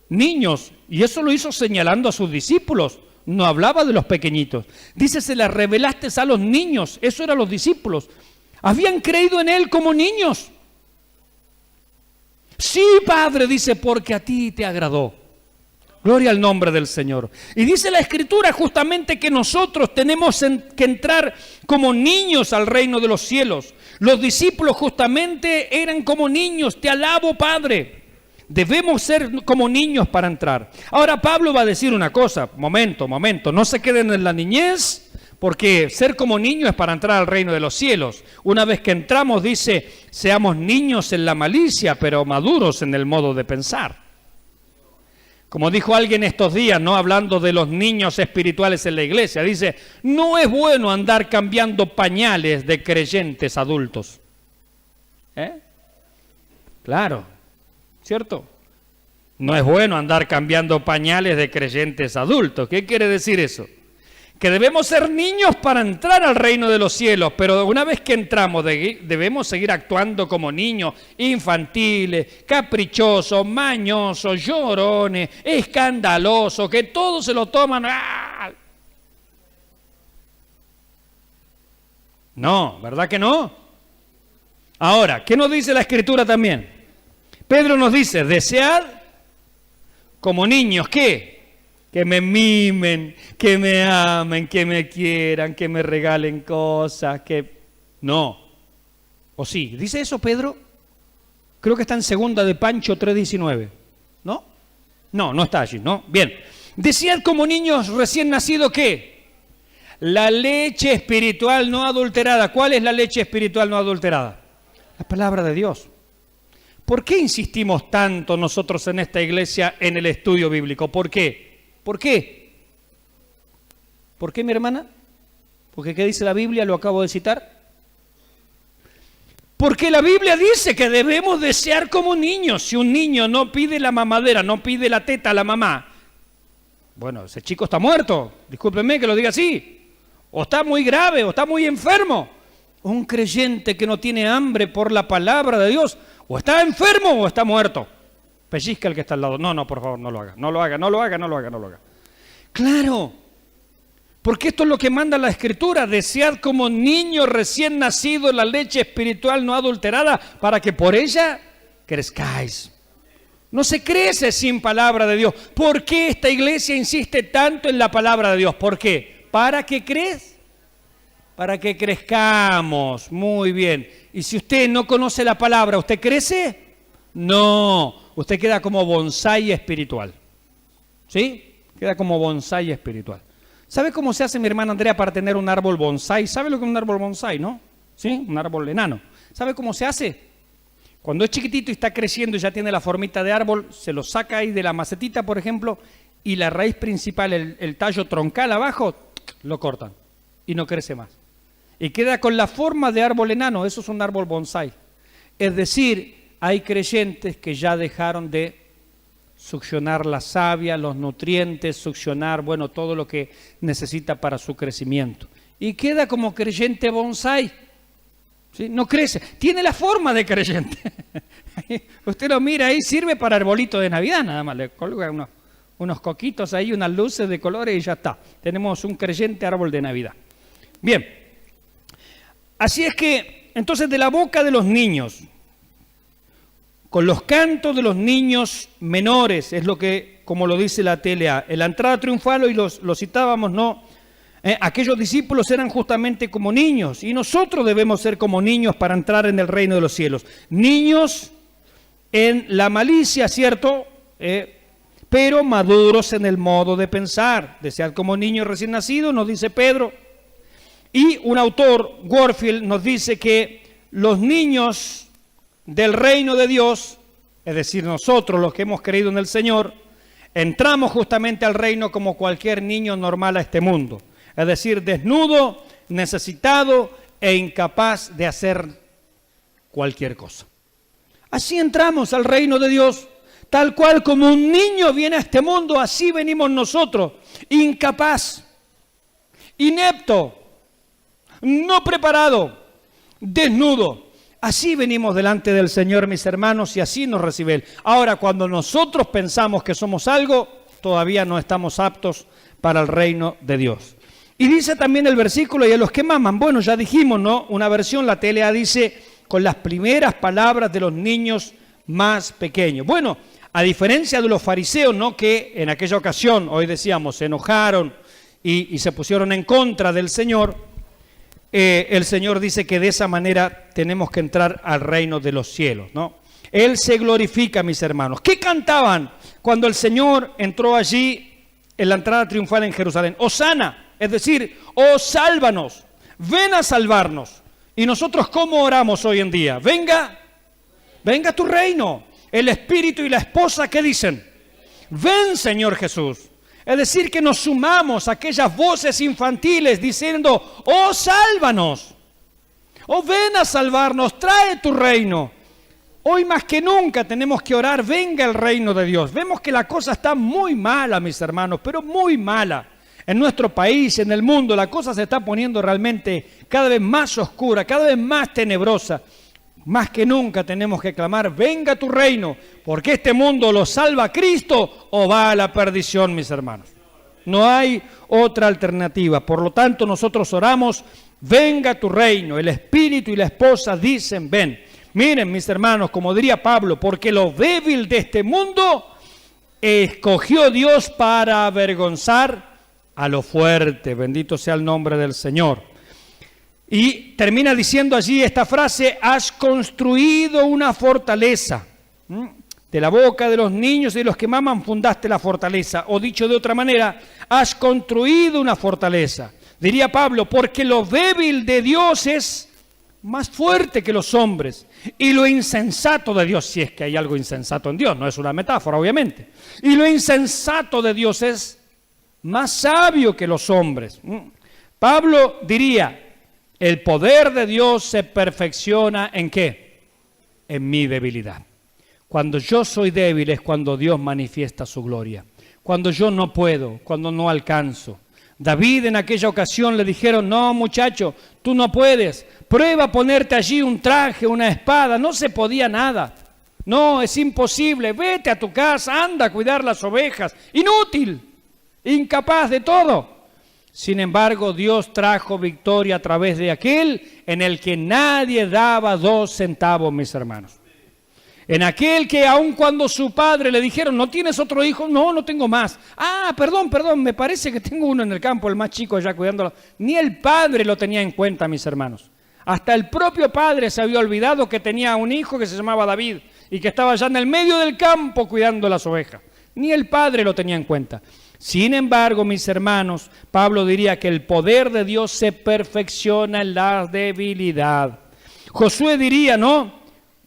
niños. Y eso lo hizo señalando a sus discípulos. No hablaba de los pequeñitos. Dice, se las revelaste a los niños. Eso eran los discípulos. Habían creído en Él como niños. Sí, Padre, dice, porque a ti te agradó. Gloria al nombre del Señor. Y dice la Escritura justamente que nosotros tenemos que entrar como niños al reino de los cielos. Los discípulos justamente eran como niños. Te alabo, Padre. Debemos ser como niños para entrar. Ahora Pablo va a decir una cosa, momento, no se queden en la niñez, porque ser como niños es para entrar al reino de los cielos. Una vez que entramos, dice, seamos niños en la malicia, pero maduros en el modo de pensar. Como dijo alguien estos días, no hablando de los niños espirituales en la iglesia, dice, no es bueno andar cambiando pañales de creyentes adultos. Claro. ¿Cierto? No es bueno andar cambiando pañales de creyentes adultos. ¿Qué quiere decir eso? Que debemos ser niños para entrar al reino de los cielos, pero una vez que entramos debemos seguir actuando como niños infantiles, caprichosos, mañosos, llorones, escandalosos, que todos se lo toman. ¡Ah! No, ¿verdad que no? Ahora, ¿qué nos dice la Escritura también? Pedro nos dice, desead como niños, ¿qué? Que me mimen, que me amen, que me quieran, que me regalen cosas, que... No. ¿O sí? ¿Dice eso Pedro? Creo que está en segunda de Pancho 3:19. ¿No? No está allí, ¿no? Bien. Desead como niños recién nacidos, ¿qué? La leche espiritual no adulterada. ¿Cuál es la leche espiritual no adulterada? La palabra de Dios. ¿Por qué insistimos tanto nosotros en esta iglesia en el estudio bíblico? ¿Por qué? ¿Por qué? ¿Por qué, mi hermana? Porque ¿qué dice la Biblia? Lo acabo de citar. Porque la Biblia dice que debemos desear como niños. Si un niño no pide la mamadera, no pide la teta a la mamá, bueno, ese chico está muerto. Discúlpenme que lo diga así. O está muy grave, o está muy enfermo. Un creyente que no tiene hambre por la palabra de Dios, o está enfermo o está muerto. Pellizca el que está al lado. No, por favor, no lo haga. No lo haga. Claro, porque esto es lo que manda la Escritura. Desead como niño recién nacido la leche espiritual no adulterada para que por ella crezcáis. No se crece sin palabra de Dios. ¿Por qué esta iglesia insiste tanto en la palabra de Dios? ¿Por qué? ¿Para qué crees? Para que crezcamos. Muy bien. Y si usted no conoce la palabra, ¿usted crece? No. Usted queda como bonsái espiritual. ¿Sí? Queda como bonsái espiritual. ¿Sabe cómo se hace, mi hermana Andrea, para tener un árbol bonsái? ¿Sabe lo que es un árbol bonsái, no? ¿Sí? Un árbol enano. ¿Sabe cómo se hace? Cuando es chiquitito y está creciendo y ya tiene la formita de árbol, se lo saca ahí de la macetita, por ejemplo, y la raíz principal, el tallo troncal abajo, lo cortan y no crece más. Y queda con la forma de árbol enano. Eso es un árbol bonsái. Es decir, hay creyentes que ya dejaron de succionar la savia, los nutrientes, succionar, bueno, todo lo que necesita para su crecimiento. Y queda como creyente bonsái. ¿Sí? No crece. Tiene la forma de creyente. Usted lo mira ahí, sirve para arbolito de Navidad, nada más. Le colga unos coquitos ahí, unas luces de colores y ya está. Tenemos un creyente árbol de Navidad. Bien. Así es que, entonces, de la boca de los niños, con los cantos de los niños menores, es lo que, como lo dice la TLA, en la entrada triunfal, hoy lo citábamos, ¿no? Aquellos discípulos eran justamente como niños, y nosotros debemos ser como niños para entrar en el reino de los cielos. Niños en la malicia, ¿cierto? Pero maduros en el modo de pensar. Desead como niños recién nacidos, nos dice Pedro. Y un autor, Warfield, nos dice que los niños del reino de Dios, es decir, nosotros los que hemos creído en el Señor, entramos justamente al reino como cualquier niño normal a este mundo. Es decir, desnudo, necesitado e incapaz de hacer cualquier cosa. Así entramos al reino de Dios, tal cual como un niño viene a este mundo, así venimos nosotros, incapaz, inepto, no preparado, desnudo. Así venimos delante del Señor, mis hermanos, y así nos recibe Él. Ahora, cuando nosotros pensamos que somos algo, todavía no estamos aptos para el reino de Dios. Y dice también el versículo, y a los que maman, bueno, ya dijimos, ¿no? Una versión, la TLA dice, con las primeras palabras de los niños más pequeños. Bueno, a diferencia de los fariseos, ¿no? Que en aquella ocasión, hoy decíamos, se enojaron y se pusieron en contra del Señor, el Señor dice que de esa manera tenemos que entrar al reino de los cielos, ¿no? Él se glorifica, mis hermanos. ¿Qué cantaban cuando el Señor entró allí en la entrada triunfal en Jerusalén? Hosana. Es decir, oh, sálvanos, ven a salvarnos. ¿Y nosotros cómo oramos hoy en día? Venga tu reino. El espíritu y la esposa, ¿qué dicen? Ven, Señor Jesús. Es decir, que nos sumamos a aquellas voces infantiles diciendo, oh, sálvanos. Oh, ven a salvarnos, trae tu reino. Hoy más que nunca tenemos que orar, venga el reino de Dios. Vemos que la cosa está muy mala, mis hermanos, pero muy mala. En nuestro país, en el mundo, la cosa se está poniendo realmente cada vez más oscura, cada vez más tenebrosa. Más que nunca tenemos que clamar, venga tu reino, porque este mundo lo salva Cristo o va a la perdición, mis hermanos. No hay otra alternativa. Por lo tanto, nosotros oramos, venga tu reino. El espíritu y la esposa dicen, ven. Miren, mis hermanos, como diría Pablo, porque lo débil de este mundo escogió Dios para avergonzar a lo fuerte. Bendito sea el nombre del Señor. Y termina diciendo allí esta frase, has construido una fortaleza. De la boca de los niños y de los que maman fundaste la fortaleza. O dicho de otra manera, has construido una fortaleza. Diría Pablo, porque lo débil de Dios es más fuerte que los hombres. Y lo insensato de Dios, si es que hay algo insensato en Dios, no es una metáfora, obviamente. Y lo insensato de Dios es más sabio que los hombres. Pablo diría, el poder de Dios se perfecciona ¿en qué? En mi debilidad. Cuando yo soy débil es cuando Dios manifiesta su gloria. Cuando yo no puedo, cuando no alcanzo. David en aquella ocasión le dijeron, no muchacho, tú no puedes. Prueba a ponerte allí un traje, una espada. No se podía nada. No, es imposible. Vete a tu casa, anda a cuidar las ovejas. Inútil. Incapaz de todo. Sin embargo, Dios trajo victoria a través de aquel en el que nadie daba 2 centavos, mis hermanos. En aquel que aun cuando su padre le dijeron, ¿no tienes otro hijo? No, no tengo más. Ah, perdón, me parece que tengo uno en el campo, el más chico allá cuidándolo. Ni el padre lo tenía en cuenta, mis hermanos. Hasta el propio padre se había olvidado que tenía un hijo que se llamaba David y que estaba allá en el medio del campo cuidando las ovejas. Ni el padre lo tenía en cuenta. Sin embargo, mis hermanos, Pablo diría que el poder de Dios se perfecciona en la debilidad. Josué diría, ¿no?,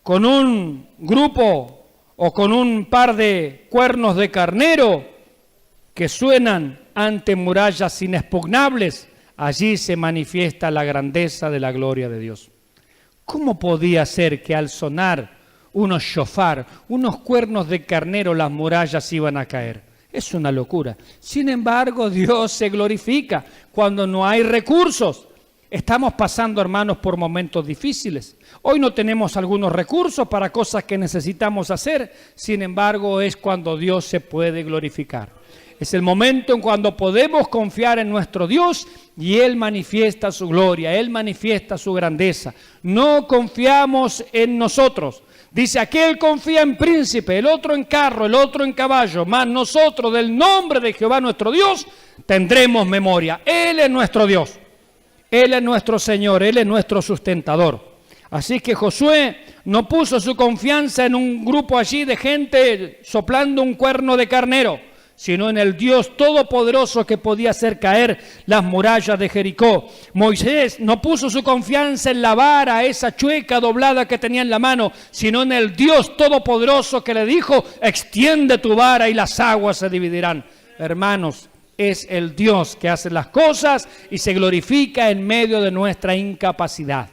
con un grupo o con un par de cuernos de carnero que suenan ante murallas inexpugnables, allí se manifiesta la grandeza de la gloria de Dios. ¿Cómo podía ser que al sonar unos shofar, unos cuernos de carnero, las murallas iban a caer? Es una locura. Sin embargo, Dios se glorifica cuando no hay recursos. Estamos pasando, hermanos, por momentos difíciles. Hoy no tenemos algunos recursos para cosas que necesitamos hacer. Sin embargo, es cuando Dios se puede glorificar. Es el momento en cuando podemos confiar en nuestro Dios y Él manifiesta su gloria, Él manifiesta su grandeza. No confiamos en nosotros. Dice, aquel confía en príncipe, el otro en carro, el otro en caballo, mas nosotros del nombre de Jehová nuestro Dios tendremos memoria. Él es nuestro Dios, Él es nuestro Señor, Él es nuestro sustentador. Así que Josué no puso su confianza en un grupo allí de gente soplando un cuerno de carnero, sino en el Dios todopoderoso que podía hacer caer las murallas de Jericó. Moisés no puso su confianza en la vara, esa chueca doblada que tenía en la mano, sino en el Dios todopoderoso que le dijo, extiende tu vara y las aguas se dividirán. Hermanos, es el Dios que hace las cosas y se glorifica en medio de nuestra incapacidad.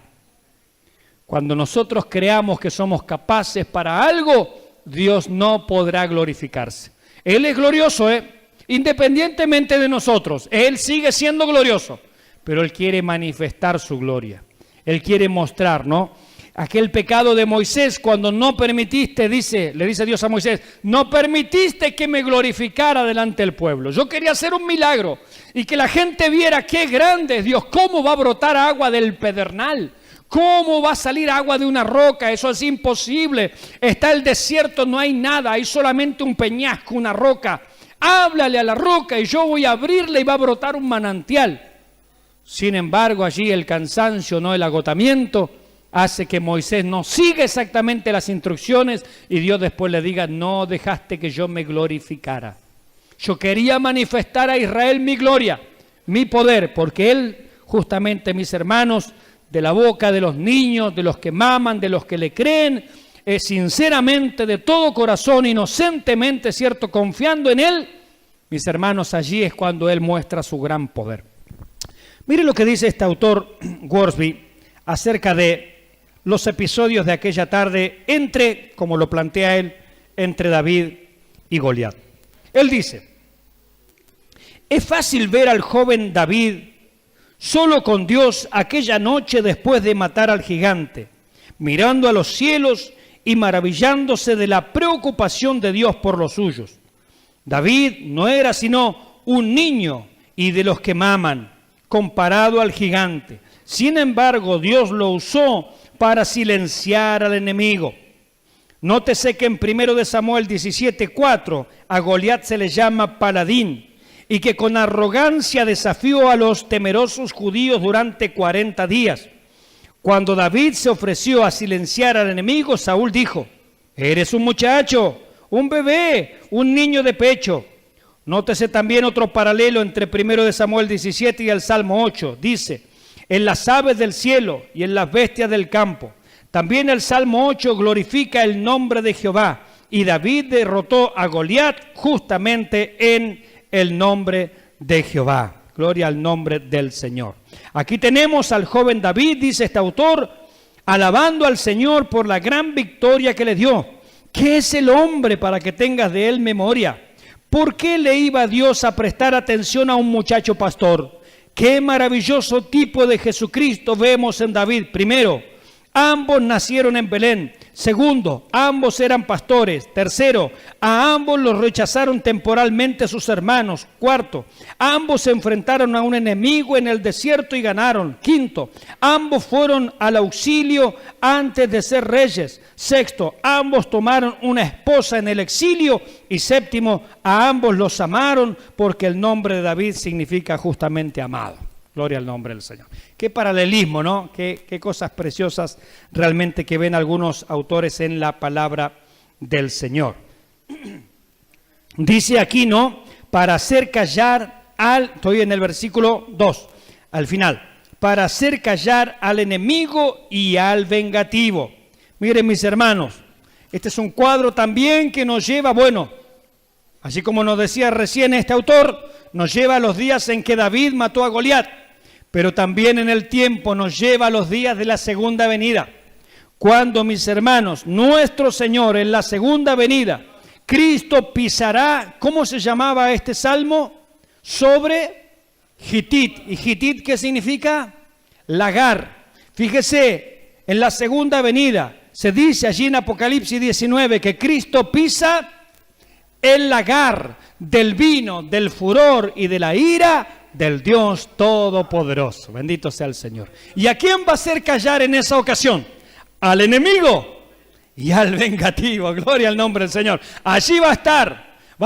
Cuando nosotros creamos que somos capaces para algo, Dios no podrá glorificarse. Él es glorioso, independientemente de nosotros. Él sigue siendo glorioso, pero Él quiere manifestar su gloria. Él quiere mostrar, ¿no? Aquel pecado de Moisés, cuando no permitiste, le dice Dios a Moisés, no permitiste que me glorificara delante del pueblo. Yo quería hacer un milagro y que la gente viera qué grande es Dios, cómo va a brotar agua del pedernal. ¿Cómo va a salir agua de una roca? Eso es imposible. Está el desierto, no hay nada, hay solamente un peñasco, una roca. Háblale a la roca y yo voy a abrirle y va a brotar un manantial. Sin embargo, allí el cansancio, no el agotamiento, hace que Moisés no siga exactamente las instrucciones y Dios después le diga, no dejaste que yo me glorificara. Yo quería manifestar a Israel mi gloria, mi poder, porque Él, justamente mis hermanos, de la boca de los niños, de los que maman, de los que le creen, sinceramente, de todo corazón, inocentemente, ¿cierto?, confiando en Él, mis hermanos, allí es cuando Él muestra su gran poder. Mire lo que dice este autor, Worsby, acerca de los episodios de aquella tarde entre, como lo plantea él, entre David y Goliat. Él dice, es fácil ver al joven David solo con Dios aquella noche después de matar al gigante, mirando a los cielos y maravillándose de la preocupación de Dios por los suyos. David no era sino un niño y de los que maman, comparado al gigante. Sin embargo, Dios lo usó para silenciar al enemigo. Nótese que en 1 Samuel 17:4 a Goliat se le llama paladín, y que con arrogancia desafió a los temerosos judíos durante 40 días. Cuando David se ofreció a silenciar al enemigo, Saúl dijo, eres un muchacho, un bebé, un niño de pecho. Nótese también otro paralelo entre 1 Samuel 17 y el Salmo 8. Dice, en las aves del cielo y en las bestias del campo. También el Salmo 8 glorifica el nombre de Jehová. Y David derrotó a Goliat justamente en el nombre de Jehová. Gloria al nombre del Señor. Aquí tenemos al joven David, dice este autor, alabando al Señor por la gran victoria que le dio. ¿Qué es el hombre para que tengas de él memoria? ¿Por qué le iba Dios a prestar atención a un muchacho pastor? Qué maravilloso tipo de Jesucristo vemos en David. Primero, ambos nacieron en Belén. Segundo, ambos eran pastores. Tercero, a ambos los rechazaron temporalmente sus hermanos. Cuarto, ambos se enfrentaron a un enemigo en el desierto y ganaron. Quinto, ambos fueron al auxilio antes de ser reyes. Sexto, ambos tomaron una esposa en el exilio. Y séptimo, a ambos los amaron porque el nombre de David significa justamente amado. Gloria al nombre del Señor. Qué paralelismo, ¿no? Qué cosas preciosas realmente que ven algunos autores en la palabra del Señor. Dice aquí, ¿no? Para hacer callar estoy en el versículo 2, al final. Para hacer callar al enemigo y al vengativo. Miren, mis hermanos, este es un cuadro también que nos lleva, así como nos decía recién este autor, nos lleva a los días en que David mató a Goliat. Pero también en el tiempo nos lleva a los días de la segunda venida. Cuando, mis hermanos, nuestro Señor en la segunda venida, Cristo pisará, ¿cómo se llamaba este salmo? Sobre Gitit. ¿Y Gitit qué significa? Lagar. Fíjese, en la segunda venida se dice allí en Apocalipsis 19 que Cristo pisa el lagar del vino, del furor y de la ira del Dios Todopoderoso. Bendito sea el Señor. ¿Y a quién va a hacer callar en esa ocasión? Al enemigo y al vengativo. Gloria al nombre del Señor. Allí va a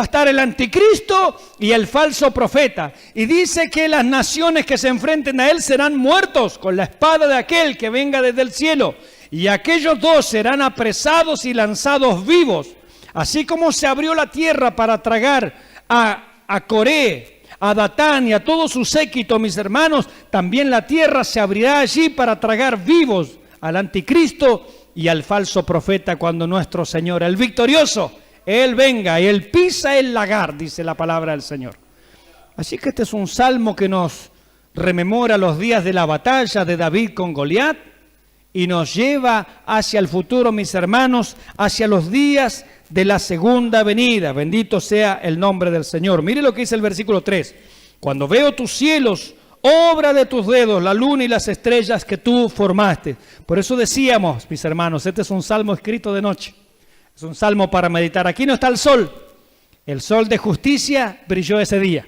estar el anticristo y el falso profeta. Y dice que las naciones que se enfrenten a él serán muertos con la espada de aquel que venga desde el cielo. Y aquellos dos serán apresados y lanzados vivos. Así como se abrió la tierra para tragar a Coré, a Datán y a todo su séquito, mis hermanos, también la tierra se abrirá allí para tragar vivos al anticristo y al falso profeta cuando nuestro Señor, el victorioso, Él venga y Él pisa el lagar, dice la palabra del Señor. Así que este es un salmo que nos rememora los días de la batalla de David con Goliat y nos lleva hacia el futuro, mis hermanos, hacia los días de la segunda venida. Bendito sea el nombre del Señor. Mire lo que dice el versículo 3. Cuando veo tus cielos, obra de tus dedos, la luna y las estrellas que tú formaste. Por eso decíamos, mis hermanos, este es un salmo escrito de noche. Es un salmo para meditar. Aquí no está el sol. El sol de justicia brilló ese día.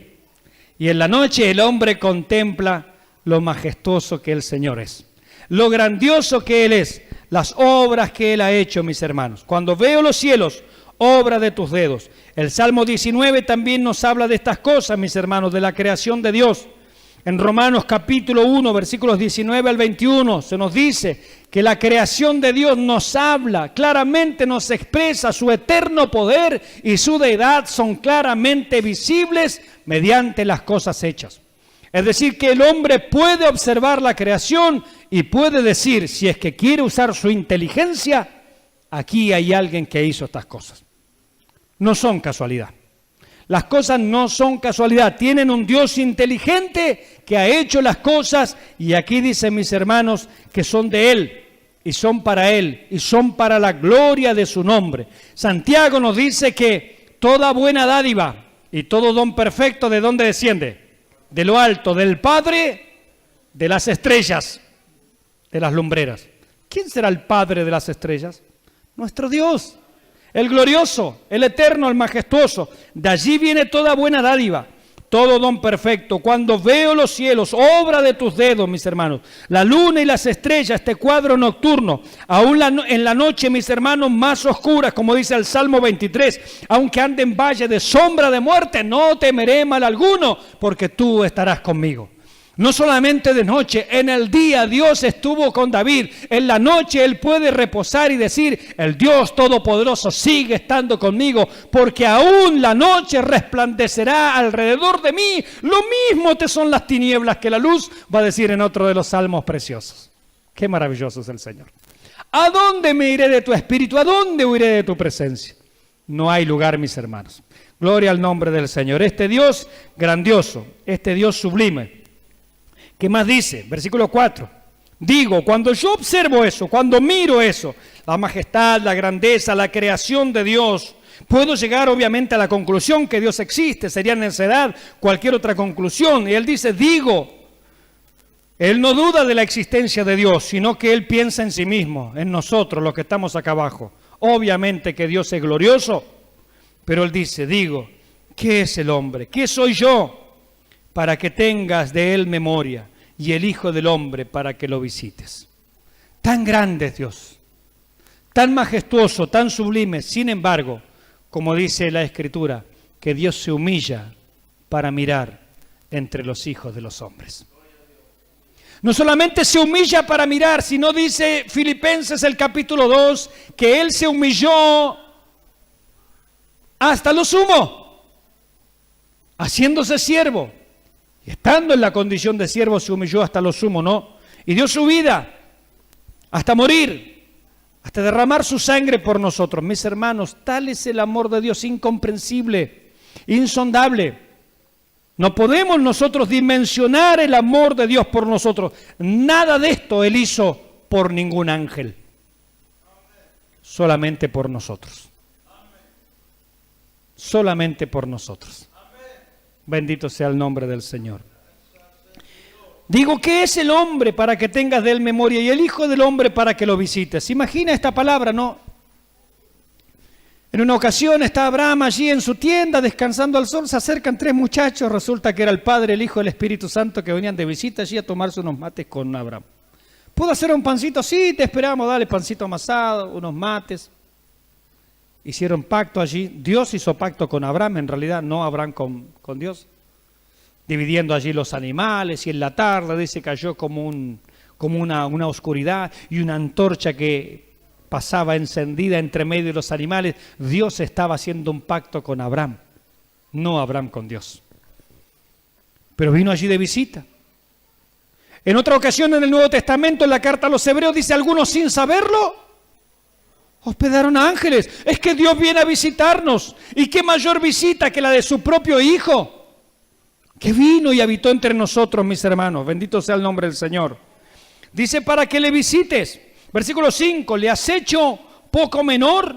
Y en la noche el hombre contempla lo majestuoso que el Señor es. Lo grandioso que Él es. Las obras que Él ha hecho, mis hermanos. Cuando veo los cielos, obra de tus dedos. El Salmo 19 también nos habla de estas cosas, mis hermanos, de la creación de Dios. En Romanos capítulo 1, versículos 19 al 21, se nos dice que la creación de Dios nos habla, claramente nos expresa su eterno poder y su deidad son claramente visibles mediante las cosas hechas. Es decir, que el hombre puede observar la creación y puede decir, si es que quiere usar su inteligencia, aquí hay alguien que hizo estas cosas. No son casualidad. Las cosas no son casualidad. Tienen un Dios inteligente que ha hecho las cosas y aquí dicen mis hermanos que son de Él y son para Él y son para la gloria de su nombre. Santiago nos dice que toda buena dádiva y todo don perfecto, ¿de dónde desciende? De lo alto, del Padre de las estrellas, de las lumbreras. ¿Quién será el Padre de las estrellas? Nuestro Dios, el glorioso, el eterno, el majestuoso. De allí viene toda buena dádiva, todo don perfecto. Cuando veo los cielos, obra de tus dedos, mis hermanos, la luna y las estrellas, este cuadro nocturno, aún en la noche, mis hermanos, más oscuras, como dice el Salmo 23, aunque ande en valle de sombra de muerte, no temeré mal alguno, porque tú estarás conmigo. No solamente de noche, en el día Dios estuvo con David. En la noche Él puede reposar y decir, el Dios Todopoderoso sigue estando conmigo, porque aún la noche resplandecerá alrededor de mí. Lo mismo te son las tinieblas que la luz, va a decir en otro de los salmos preciosos. Qué maravilloso es el Señor. ¿A dónde me iré de tu espíritu? ¿A dónde huiré de tu presencia? No hay lugar, mis hermanos. Gloria al nombre del Señor. Este Dios grandioso, este Dios sublime. ¿Qué más dice? Versículo 4. Digo, cuando yo observo eso, cuando miro eso, la majestad, la grandeza, la creación de Dios, puedo llegar obviamente a la conclusión que Dios existe. Sería necedad cualquier otra conclusión. Y él dice, digo, Él no duda de la existencia de Dios, sino que él piensa en sí mismo, en nosotros, los que estamos acá abajo. Obviamente que Dios es glorioso, pero él dice, digo, ¿qué es el hombre? ¿Qué soy yo para que tengas de él memoria? Y el Hijo del Hombre para que lo visites. Tan grande es Dios, tan majestuoso, tan sublime. Sin embargo, como dice la Escritura, que Dios se humilla para mirar entre los hijos de los hombres. No solamente se humilla para mirar, sino dice Filipenses el capítulo 2, que Él se humilló hasta lo sumo, haciéndose siervo. Y estando en la condición de siervo se humilló hasta lo sumo, ¿no? Y dio su vida hasta morir, hasta derramar su sangre por nosotros. Mis hermanos, tal es el amor de Dios, incomprensible, insondable. No podemos nosotros dimensionar el amor de Dios por nosotros. Nada de esto Él hizo por ningún ángel. Solamente por nosotros. Solamente por nosotros. Bendito sea el nombre del Señor. Digo, ¿qué es el hombre para que tengas de él memoria? Y el Hijo del Hombre para que lo visites. Imagina esta palabra, ¿no? En una ocasión está Abraham allí en su tienda descansando al sol, se acercan 3 muchachos, resulta que era el Padre, el Hijo y el Espíritu Santo que venían de visita allí a tomarse unos mates con Abraham. ¿Puedo hacer un pancito? Sí, te esperamos, dale pancito amasado, unos mates. Hicieron pacto allí, Dios hizo pacto con Abraham, en realidad no Abraham con Dios, dividiendo allí los animales y en la tarde dice cayó como una oscuridad y una antorcha que pasaba encendida entre medio de los animales. Dios estaba haciendo un pacto con Abraham, no Abraham con Dios. Pero vino allí de visita. En otra ocasión en el Nuevo Testamento, en la carta a los Hebreos, dice algunos sin saberlo, hospedaron a ángeles. Es que Dios viene a visitarnos. ¿Y qué mayor visita que la de su propio Hijo? Que vino y habitó entre nosotros, mis hermanos. Bendito sea el nombre del Señor. Dice para que le visites. Versículo 5, ¿le has hecho poco menor?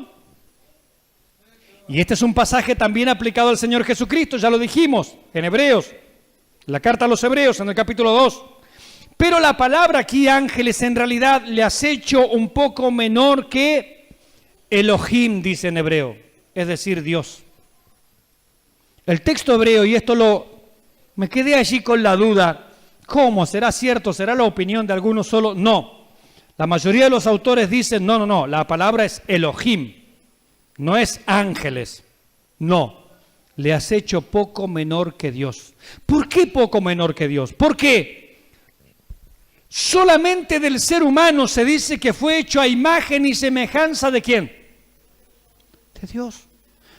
Y este es un pasaje también aplicado al Señor Jesucristo, ya lo dijimos en Hebreos, la carta a los Hebreos en el capítulo 2. Pero la palabra aquí, ángeles, en realidad le has hecho un poco menor que Elohim, dice en hebreo, es decir, Dios. El texto hebreo, y me quedé allí con la duda, ¿cómo? ¿Será cierto? ¿Será la opinión de algunos solo? No. La mayoría de los autores dicen, no, la palabra es Elohim, no es ángeles, no, le has hecho poco menor que Dios. ¿Por qué poco menor que Dios? Porque solamente del ser humano se dice que fue hecho a imagen y semejanza ¿de quién? De Dios.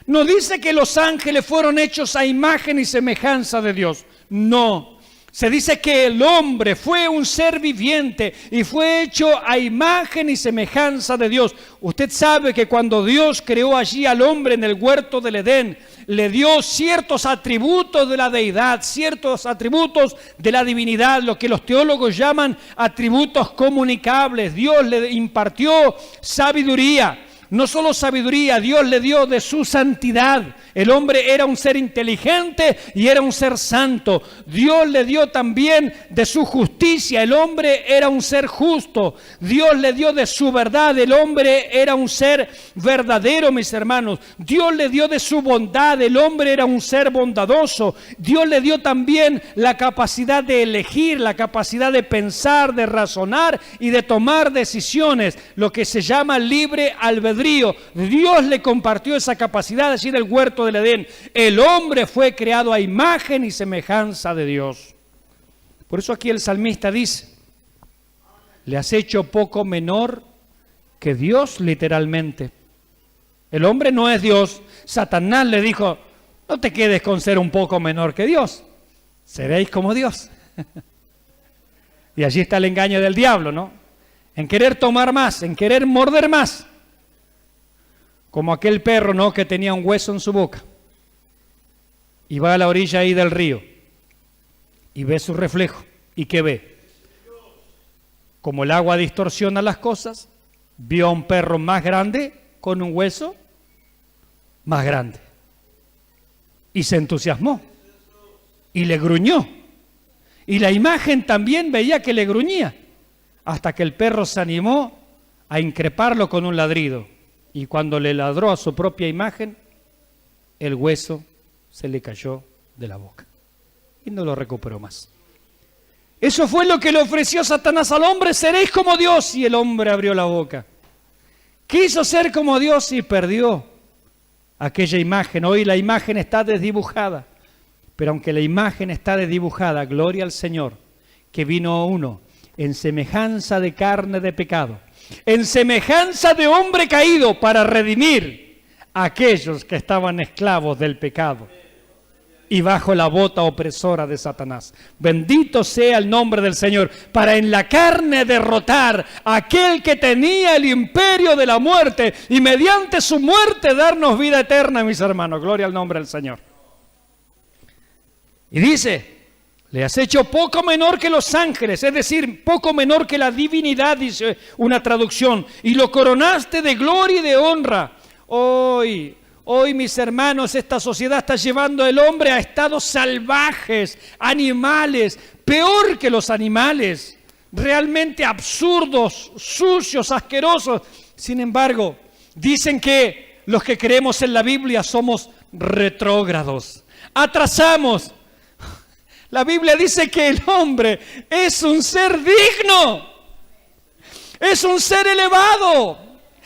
No dice que los ángeles fueron hechos a imagen y semejanza de Dios, no. Se dice que el hombre fue un ser viviente y fue hecho a imagen y semejanza de Dios. Usted sabe que cuando Dios creó allí al hombre en el huerto del Edén, le dio ciertos atributos de la deidad, ciertos atributos de la divinidad, lo que los teólogos llaman atributos comunicables. Dios le impartió sabiduría. No solo sabiduría, Dios le dio de su santidad. El hombre era un ser inteligente y era un ser santo. Dios le dio también de su justicia. El hombre era un ser justo. Dios le dio de su verdad. El hombre era un ser verdadero, mis hermanos. Dios le dio de su bondad. El hombre era un ser bondadoso. Dios le dio también la capacidad de elegir, la capacidad de pensar, de razonar y de tomar decisiones, lo que se llama libre albedrío. Dios le compartió esa capacidad allí en el huerto del Edén. El hombre fue creado a imagen y semejanza de Dios. Por eso aquí el salmista dice, le has hecho poco menor que Dios, literalmente. El hombre no es Dios. Satanás le dijo, no te quedes con ser un poco menor que Dios, seréis como Dios. Y allí está el engaño del diablo, ¿no? En querer tomar más, en querer morder más. Como aquel perro, ¿no?, que tenía un hueso en su boca y va a la orilla ahí del río y ve su reflejo. ¿Y qué ve? Como el agua distorsiona las cosas, vio a un perro más grande con un hueso más grande y se entusiasmó y le gruñó Y la imagen también veía que le gruñía, hasta que el perro se animó a increparlo con un ladrido. Y cuando le ladró a su propia imagen, el hueso se le cayó de la boca y no lo recuperó más. Eso fue lo que le ofreció Satanás al hombre: seréis como Dios. Y el hombre abrió la boca. Quiso ser como Dios y perdió aquella imagen. Hoy la imagen está desdibujada. Pero aunque la imagen está desdibujada, gloria al Señor, que vino uno en semejanza de carne de pecado, en semejanza de hombre caído, para redimir a aquellos que estaban esclavos del pecado y bajo la bota opresora de Satanás. Bendito sea el nombre del Señor, para en la carne derrotar a aquel que tenía el imperio de la muerte y mediante su muerte darnos vida eterna, mis hermanos. Gloria al nombre del Señor. Y dice: le has hecho poco menor que los ángeles, es decir, poco menor que la divinidad, dice una traducción, y lo coronaste de gloria y de honra. Hoy, mis hermanos, esta sociedad está llevando al hombre a estados salvajes, animales, peor que los animales, realmente absurdos, sucios, asquerosos. Sin embargo, dicen que los que creemos en la Biblia somos retrógrados, atrasamos. La Biblia dice que el hombre es un ser digno, es un ser elevado.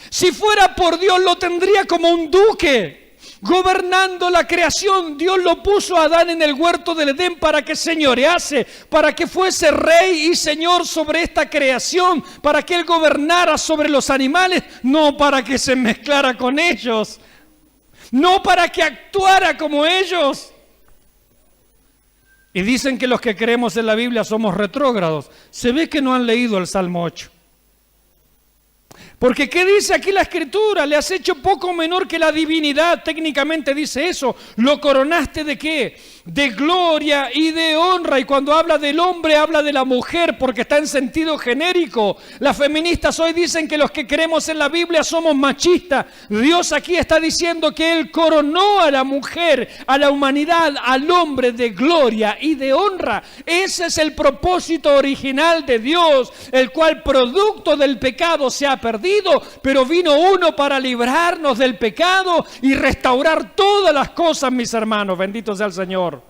Si fuera por Dios, lo tendría como un duque, gobernando la creación. Dios lo puso a Adán en el huerto del Edén para que señorease, para que fuese rey y señor sobre esta creación, para que él gobernara sobre los animales, no para que se mezclara con ellos, no para que actuara como ellos. Y dicen que los que creemos en la Biblia somos retrógrados. Se ve que no han leído el Salmo 8. Porque ¿qué dice aquí la Escritura? Le has hecho poco menor que la divinidad. Técnicamente dice eso. ¿Lo coronaste de qué? De gloria y de honra. Y cuando habla del hombre, habla de la mujer, porque está en sentido genérico. Las feministas hoy dicen que los que creemos en la Biblia somos machistas. Dios aquí está diciendo que Él coronó a la mujer, a la humanidad, al hombre de gloria y de honra. Ese es el propósito original de Dios, el cual producto del pecado se ha perdido, pero vino uno para librarnos del pecado y restaurar todas las cosas, mis hermanos. Bendito sea el Señor.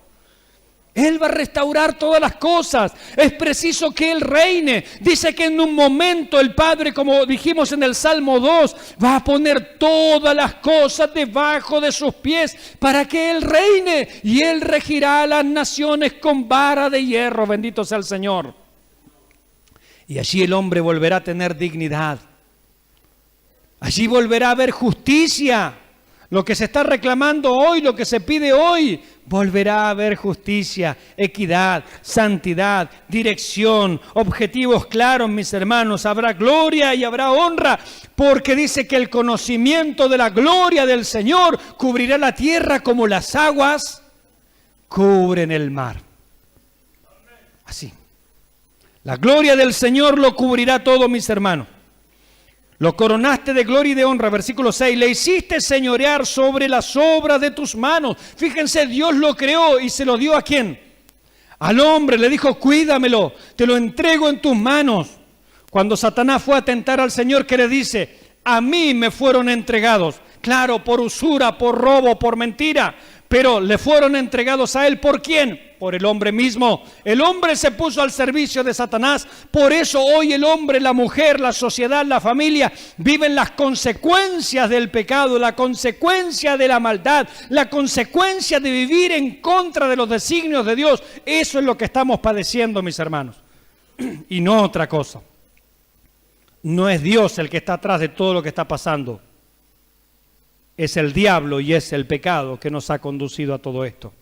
Él va a restaurar todas las cosas. Es preciso que Él reine. Dice que en un momento el Padre, como dijimos en el Salmo 2, va a poner todas las cosas debajo de sus pies para que Él reine, y Él regirá a las naciones con vara de hierro. Bendito sea el Señor. Y allí el hombre volverá a tener dignidad. Allí volverá a haber justicia. Lo que se está reclamando hoy, lo que se pide hoy, volverá a haber justicia, equidad, santidad, dirección, objetivos claros, mis hermanos. Habrá gloria y habrá honra, porque dice que el conocimiento de la gloria del Señor cubrirá la tierra como las aguas cubren el mar. Así. La gloria del Señor lo cubrirá todo, mis hermanos. Lo coronaste de gloria y de honra, versículo 6, le hiciste señorear sobre las obras de tus manos. Fíjense, Dios lo creó y se lo dio ¿a quién? Al hombre. Le dijo: cuídamelo, te lo entrego en tus manos. Cuando Satanás fue a tentar al Señor, ¿qué le dice? A mí me fueron entregados. Claro, por usura, por robo, por mentira, pero le fueron entregados a él. ¿Por quién? Por el hombre mismo. El hombre se puso al servicio de Satanás. Por eso hoy el hombre, la mujer, la sociedad, la familia viven las consecuencias del pecado, la consecuencia de la maldad, la consecuencia de vivir en contra de los designios de Dios. Eso es lo que estamos padeciendo, mis hermanos, y no otra cosa. No es Dios el que está atrás de todo lo que está pasando. Es el diablo y es el pecado que nos ha conducido a todo esto.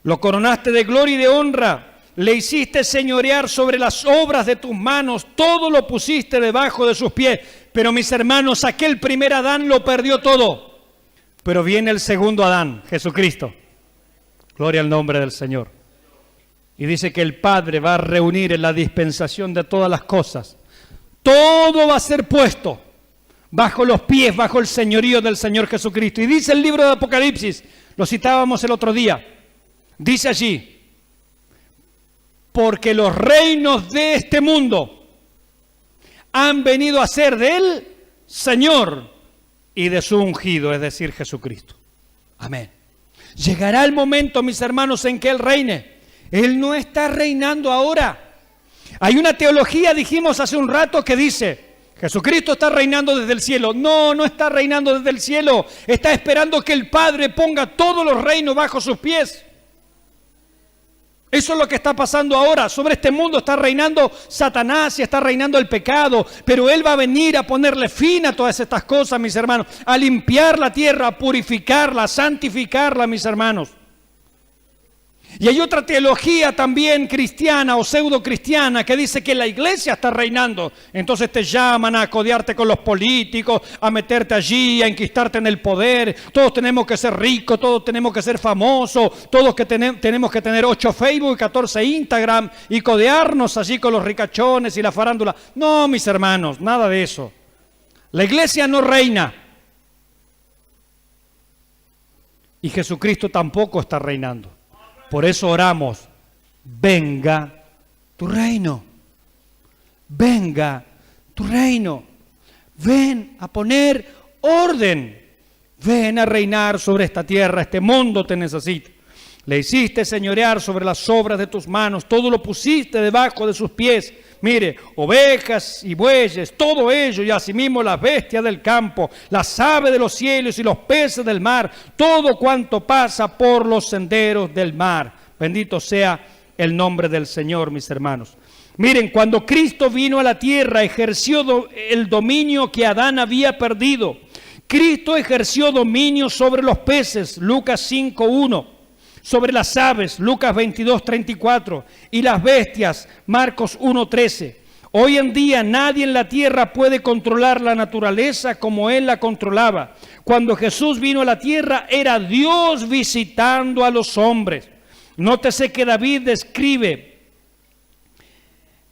Lo coronaste de gloria y de honra, le hiciste señorear sobre las obras de tus manos, todo lo pusiste debajo de sus pies. Pero mis hermanos, aquel primer Adán lo perdió todo, pero viene el segundo Adán, Jesucristo. Gloria al nombre del Señor. Y dice que el Padre va a reunir en la dispensación de todas las cosas. Todo va a ser puesto bajo los pies, bajo el señorío del Señor Jesucristo. Y dice el libro de Apocalipsis, lo citábamos el otro día, dice allí: porque los reinos de este mundo han venido a ser del Señor y de su ungido, es decir, Jesucristo. Amén. Llegará el momento, mis hermanos, en que Él reine. Él no está reinando ahora. Hay una teología, dijimos hace un rato, que dice: Jesucristo está reinando desde el cielo. No, no está reinando desde el cielo. Está esperando que el Padre ponga todos los reinos bajo sus pies. Eso es lo que está pasando ahora. Sobre este mundo está reinando Satanás y está reinando el pecado. Pero Él va a venir a ponerle fin a todas estas cosas, mis hermanos. A limpiar la tierra, a purificarla, a santificarla, mis hermanos. Y hay otra teología también cristiana o pseudo cristiana que dice que la iglesia está reinando. Entonces te llaman a codearte con los políticos, a meterte allí, a enquistarte en el poder. Todos tenemos que ser ricos, todos tenemos que ser famosos, todos que tenemos que tener 8 Facebook y 14 Instagram y codearnos allí con los ricachones y la farándula. No, mis hermanos, nada de eso. La iglesia no reina. Y Jesucristo tampoco está reinando. Por eso oramos: venga tu reino, venga tu reino, ven a poner orden, ven a reinar sobre esta tierra, este mundo te necesita. Le hiciste señorear sobre las obras de tus manos, todo lo pusiste debajo de sus pies. Mire, ovejas y bueyes, todo ello, y asimismo las bestias del campo, las aves de los cielos y los peces del mar, todo cuanto pasa por los senderos del mar. Bendito sea el nombre del Señor, mis hermanos. Miren, cuando Cristo vino a la tierra, ejerció el dominio que Adán había perdido. Cristo ejerció dominio sobre los peces, Lucas 5:1. Sobre las aves, Lucas 22:34, y las bestias, Marcos 1:13. Hoy en día nadie en la tierra puede controlar la naturaleza como Él la controlaba. Cuando Jesús vino a la tierra, era Dios visitando a los hombres. Nótese que David describe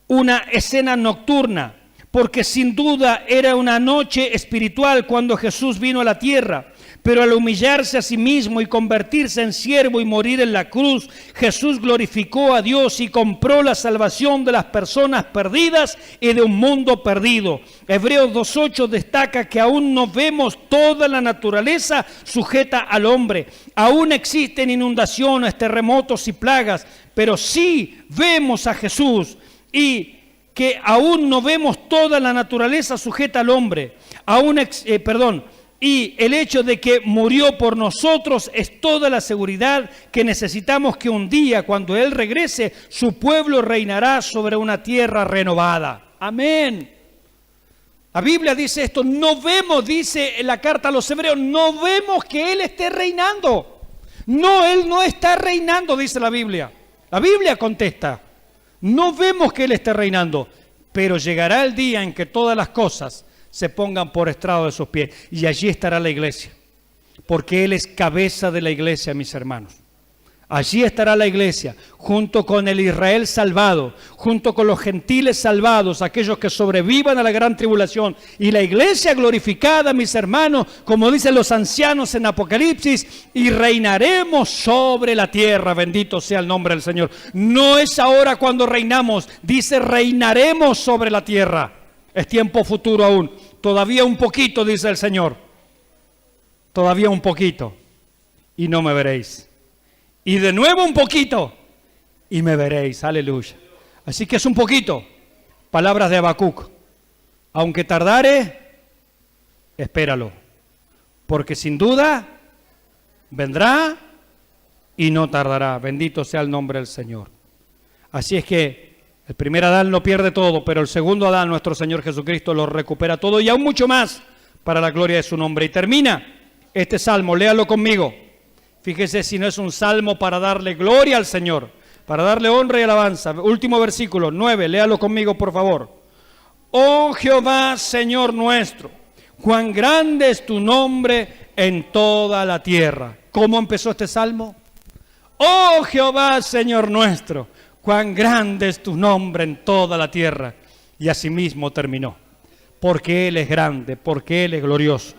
una escena nocturna, porque sin duda era una noche espiritual cuando Jesús vino a la tierra. Pero al humillarse a sí mismo y convertirse en siervo y morir en la cruz, Jesús glorificó a Dios y compró la salvación de las personas perdidas y de un mundo perdido. Hebreos 2:8 destaca que aún no vemos toda la naturaleza sujeta al hombre. Aún existen inundaciones, terremotos y plagas, pero sí vemos a Jesús, y que aún no vemos toda la naturaleza sujeta al hombre. Y el hecho de que murió por nosotros es toda la seguridad que necesitamos, que un día, cuando Él regrese, su pueblo reinará sobre una tierra renovada. Amén. La Biblia dice esto, no vemos, dice en la carta a los Hebreos, no vemos que Él esté reinando. No, Él no está reinando, dice la Biblia. La Biblia contesta, no vemos que Él esté reinando, pero llegará el día en que todas las cosas se pongan por estrado de sus pies, y allí estará la iglesia, porque Él es cabeza de la iglesia, mis hermanos. Allí estará la iglesia, junto con el Israel salvado, junto con los gentiles salvados, aquellos que sobrevivan a la gran tribulación, y la iglesia glorificada, mis hermanos, como dicen los ancianos en Apocalipsis, y reinaremos sobre la tierra. Bendito sea el nombre del Señor. No es ahora cuando reinamos, dice reinaremos sobre la tierra. Es tiempo futuro aún. Todavía un poquito, dice el Señor. Todavía un poquito. Y no me veréis. Y de nuevo un poquito. Y me veréis. Aleluya. Así que es un poquito. Palabras de Habacuc. Aunque tardare, espéralo. Porque sin duda vendrá y no tardará. Bendito sea el nombre del Señor. Así es que el primer Adán lo pierde todo, pero el segundo Adán, nuestro Señor Jesucristo, lo recupera todo y aún mucho más para la gloria de su nombre. Y termina este salmo, léalo conmigo. Fíjese si no es un salmo para darle gloria al Señor, para darle honra y alabanza. Último versículo, 9, léalo conmigo por favor. Oh Jehová, Señor nuestro, cuán grande es tu nombre en toda la tierra. ¿Cómo empezó este salmo? Oh Jehová, Señor nuestro, cuán grande es tu nombre en toda la tierra. Y asimismo terminó. Porque Él es grande, porque Él es glorioso,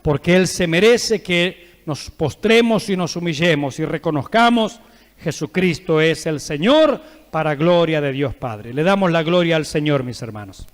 porque Él se merece que nos postremos y nos humillemos y reconozcamos Jesucristo es el Señor para gloria de Dios Padre. Le damos la gloria al Señor, mis hermanos.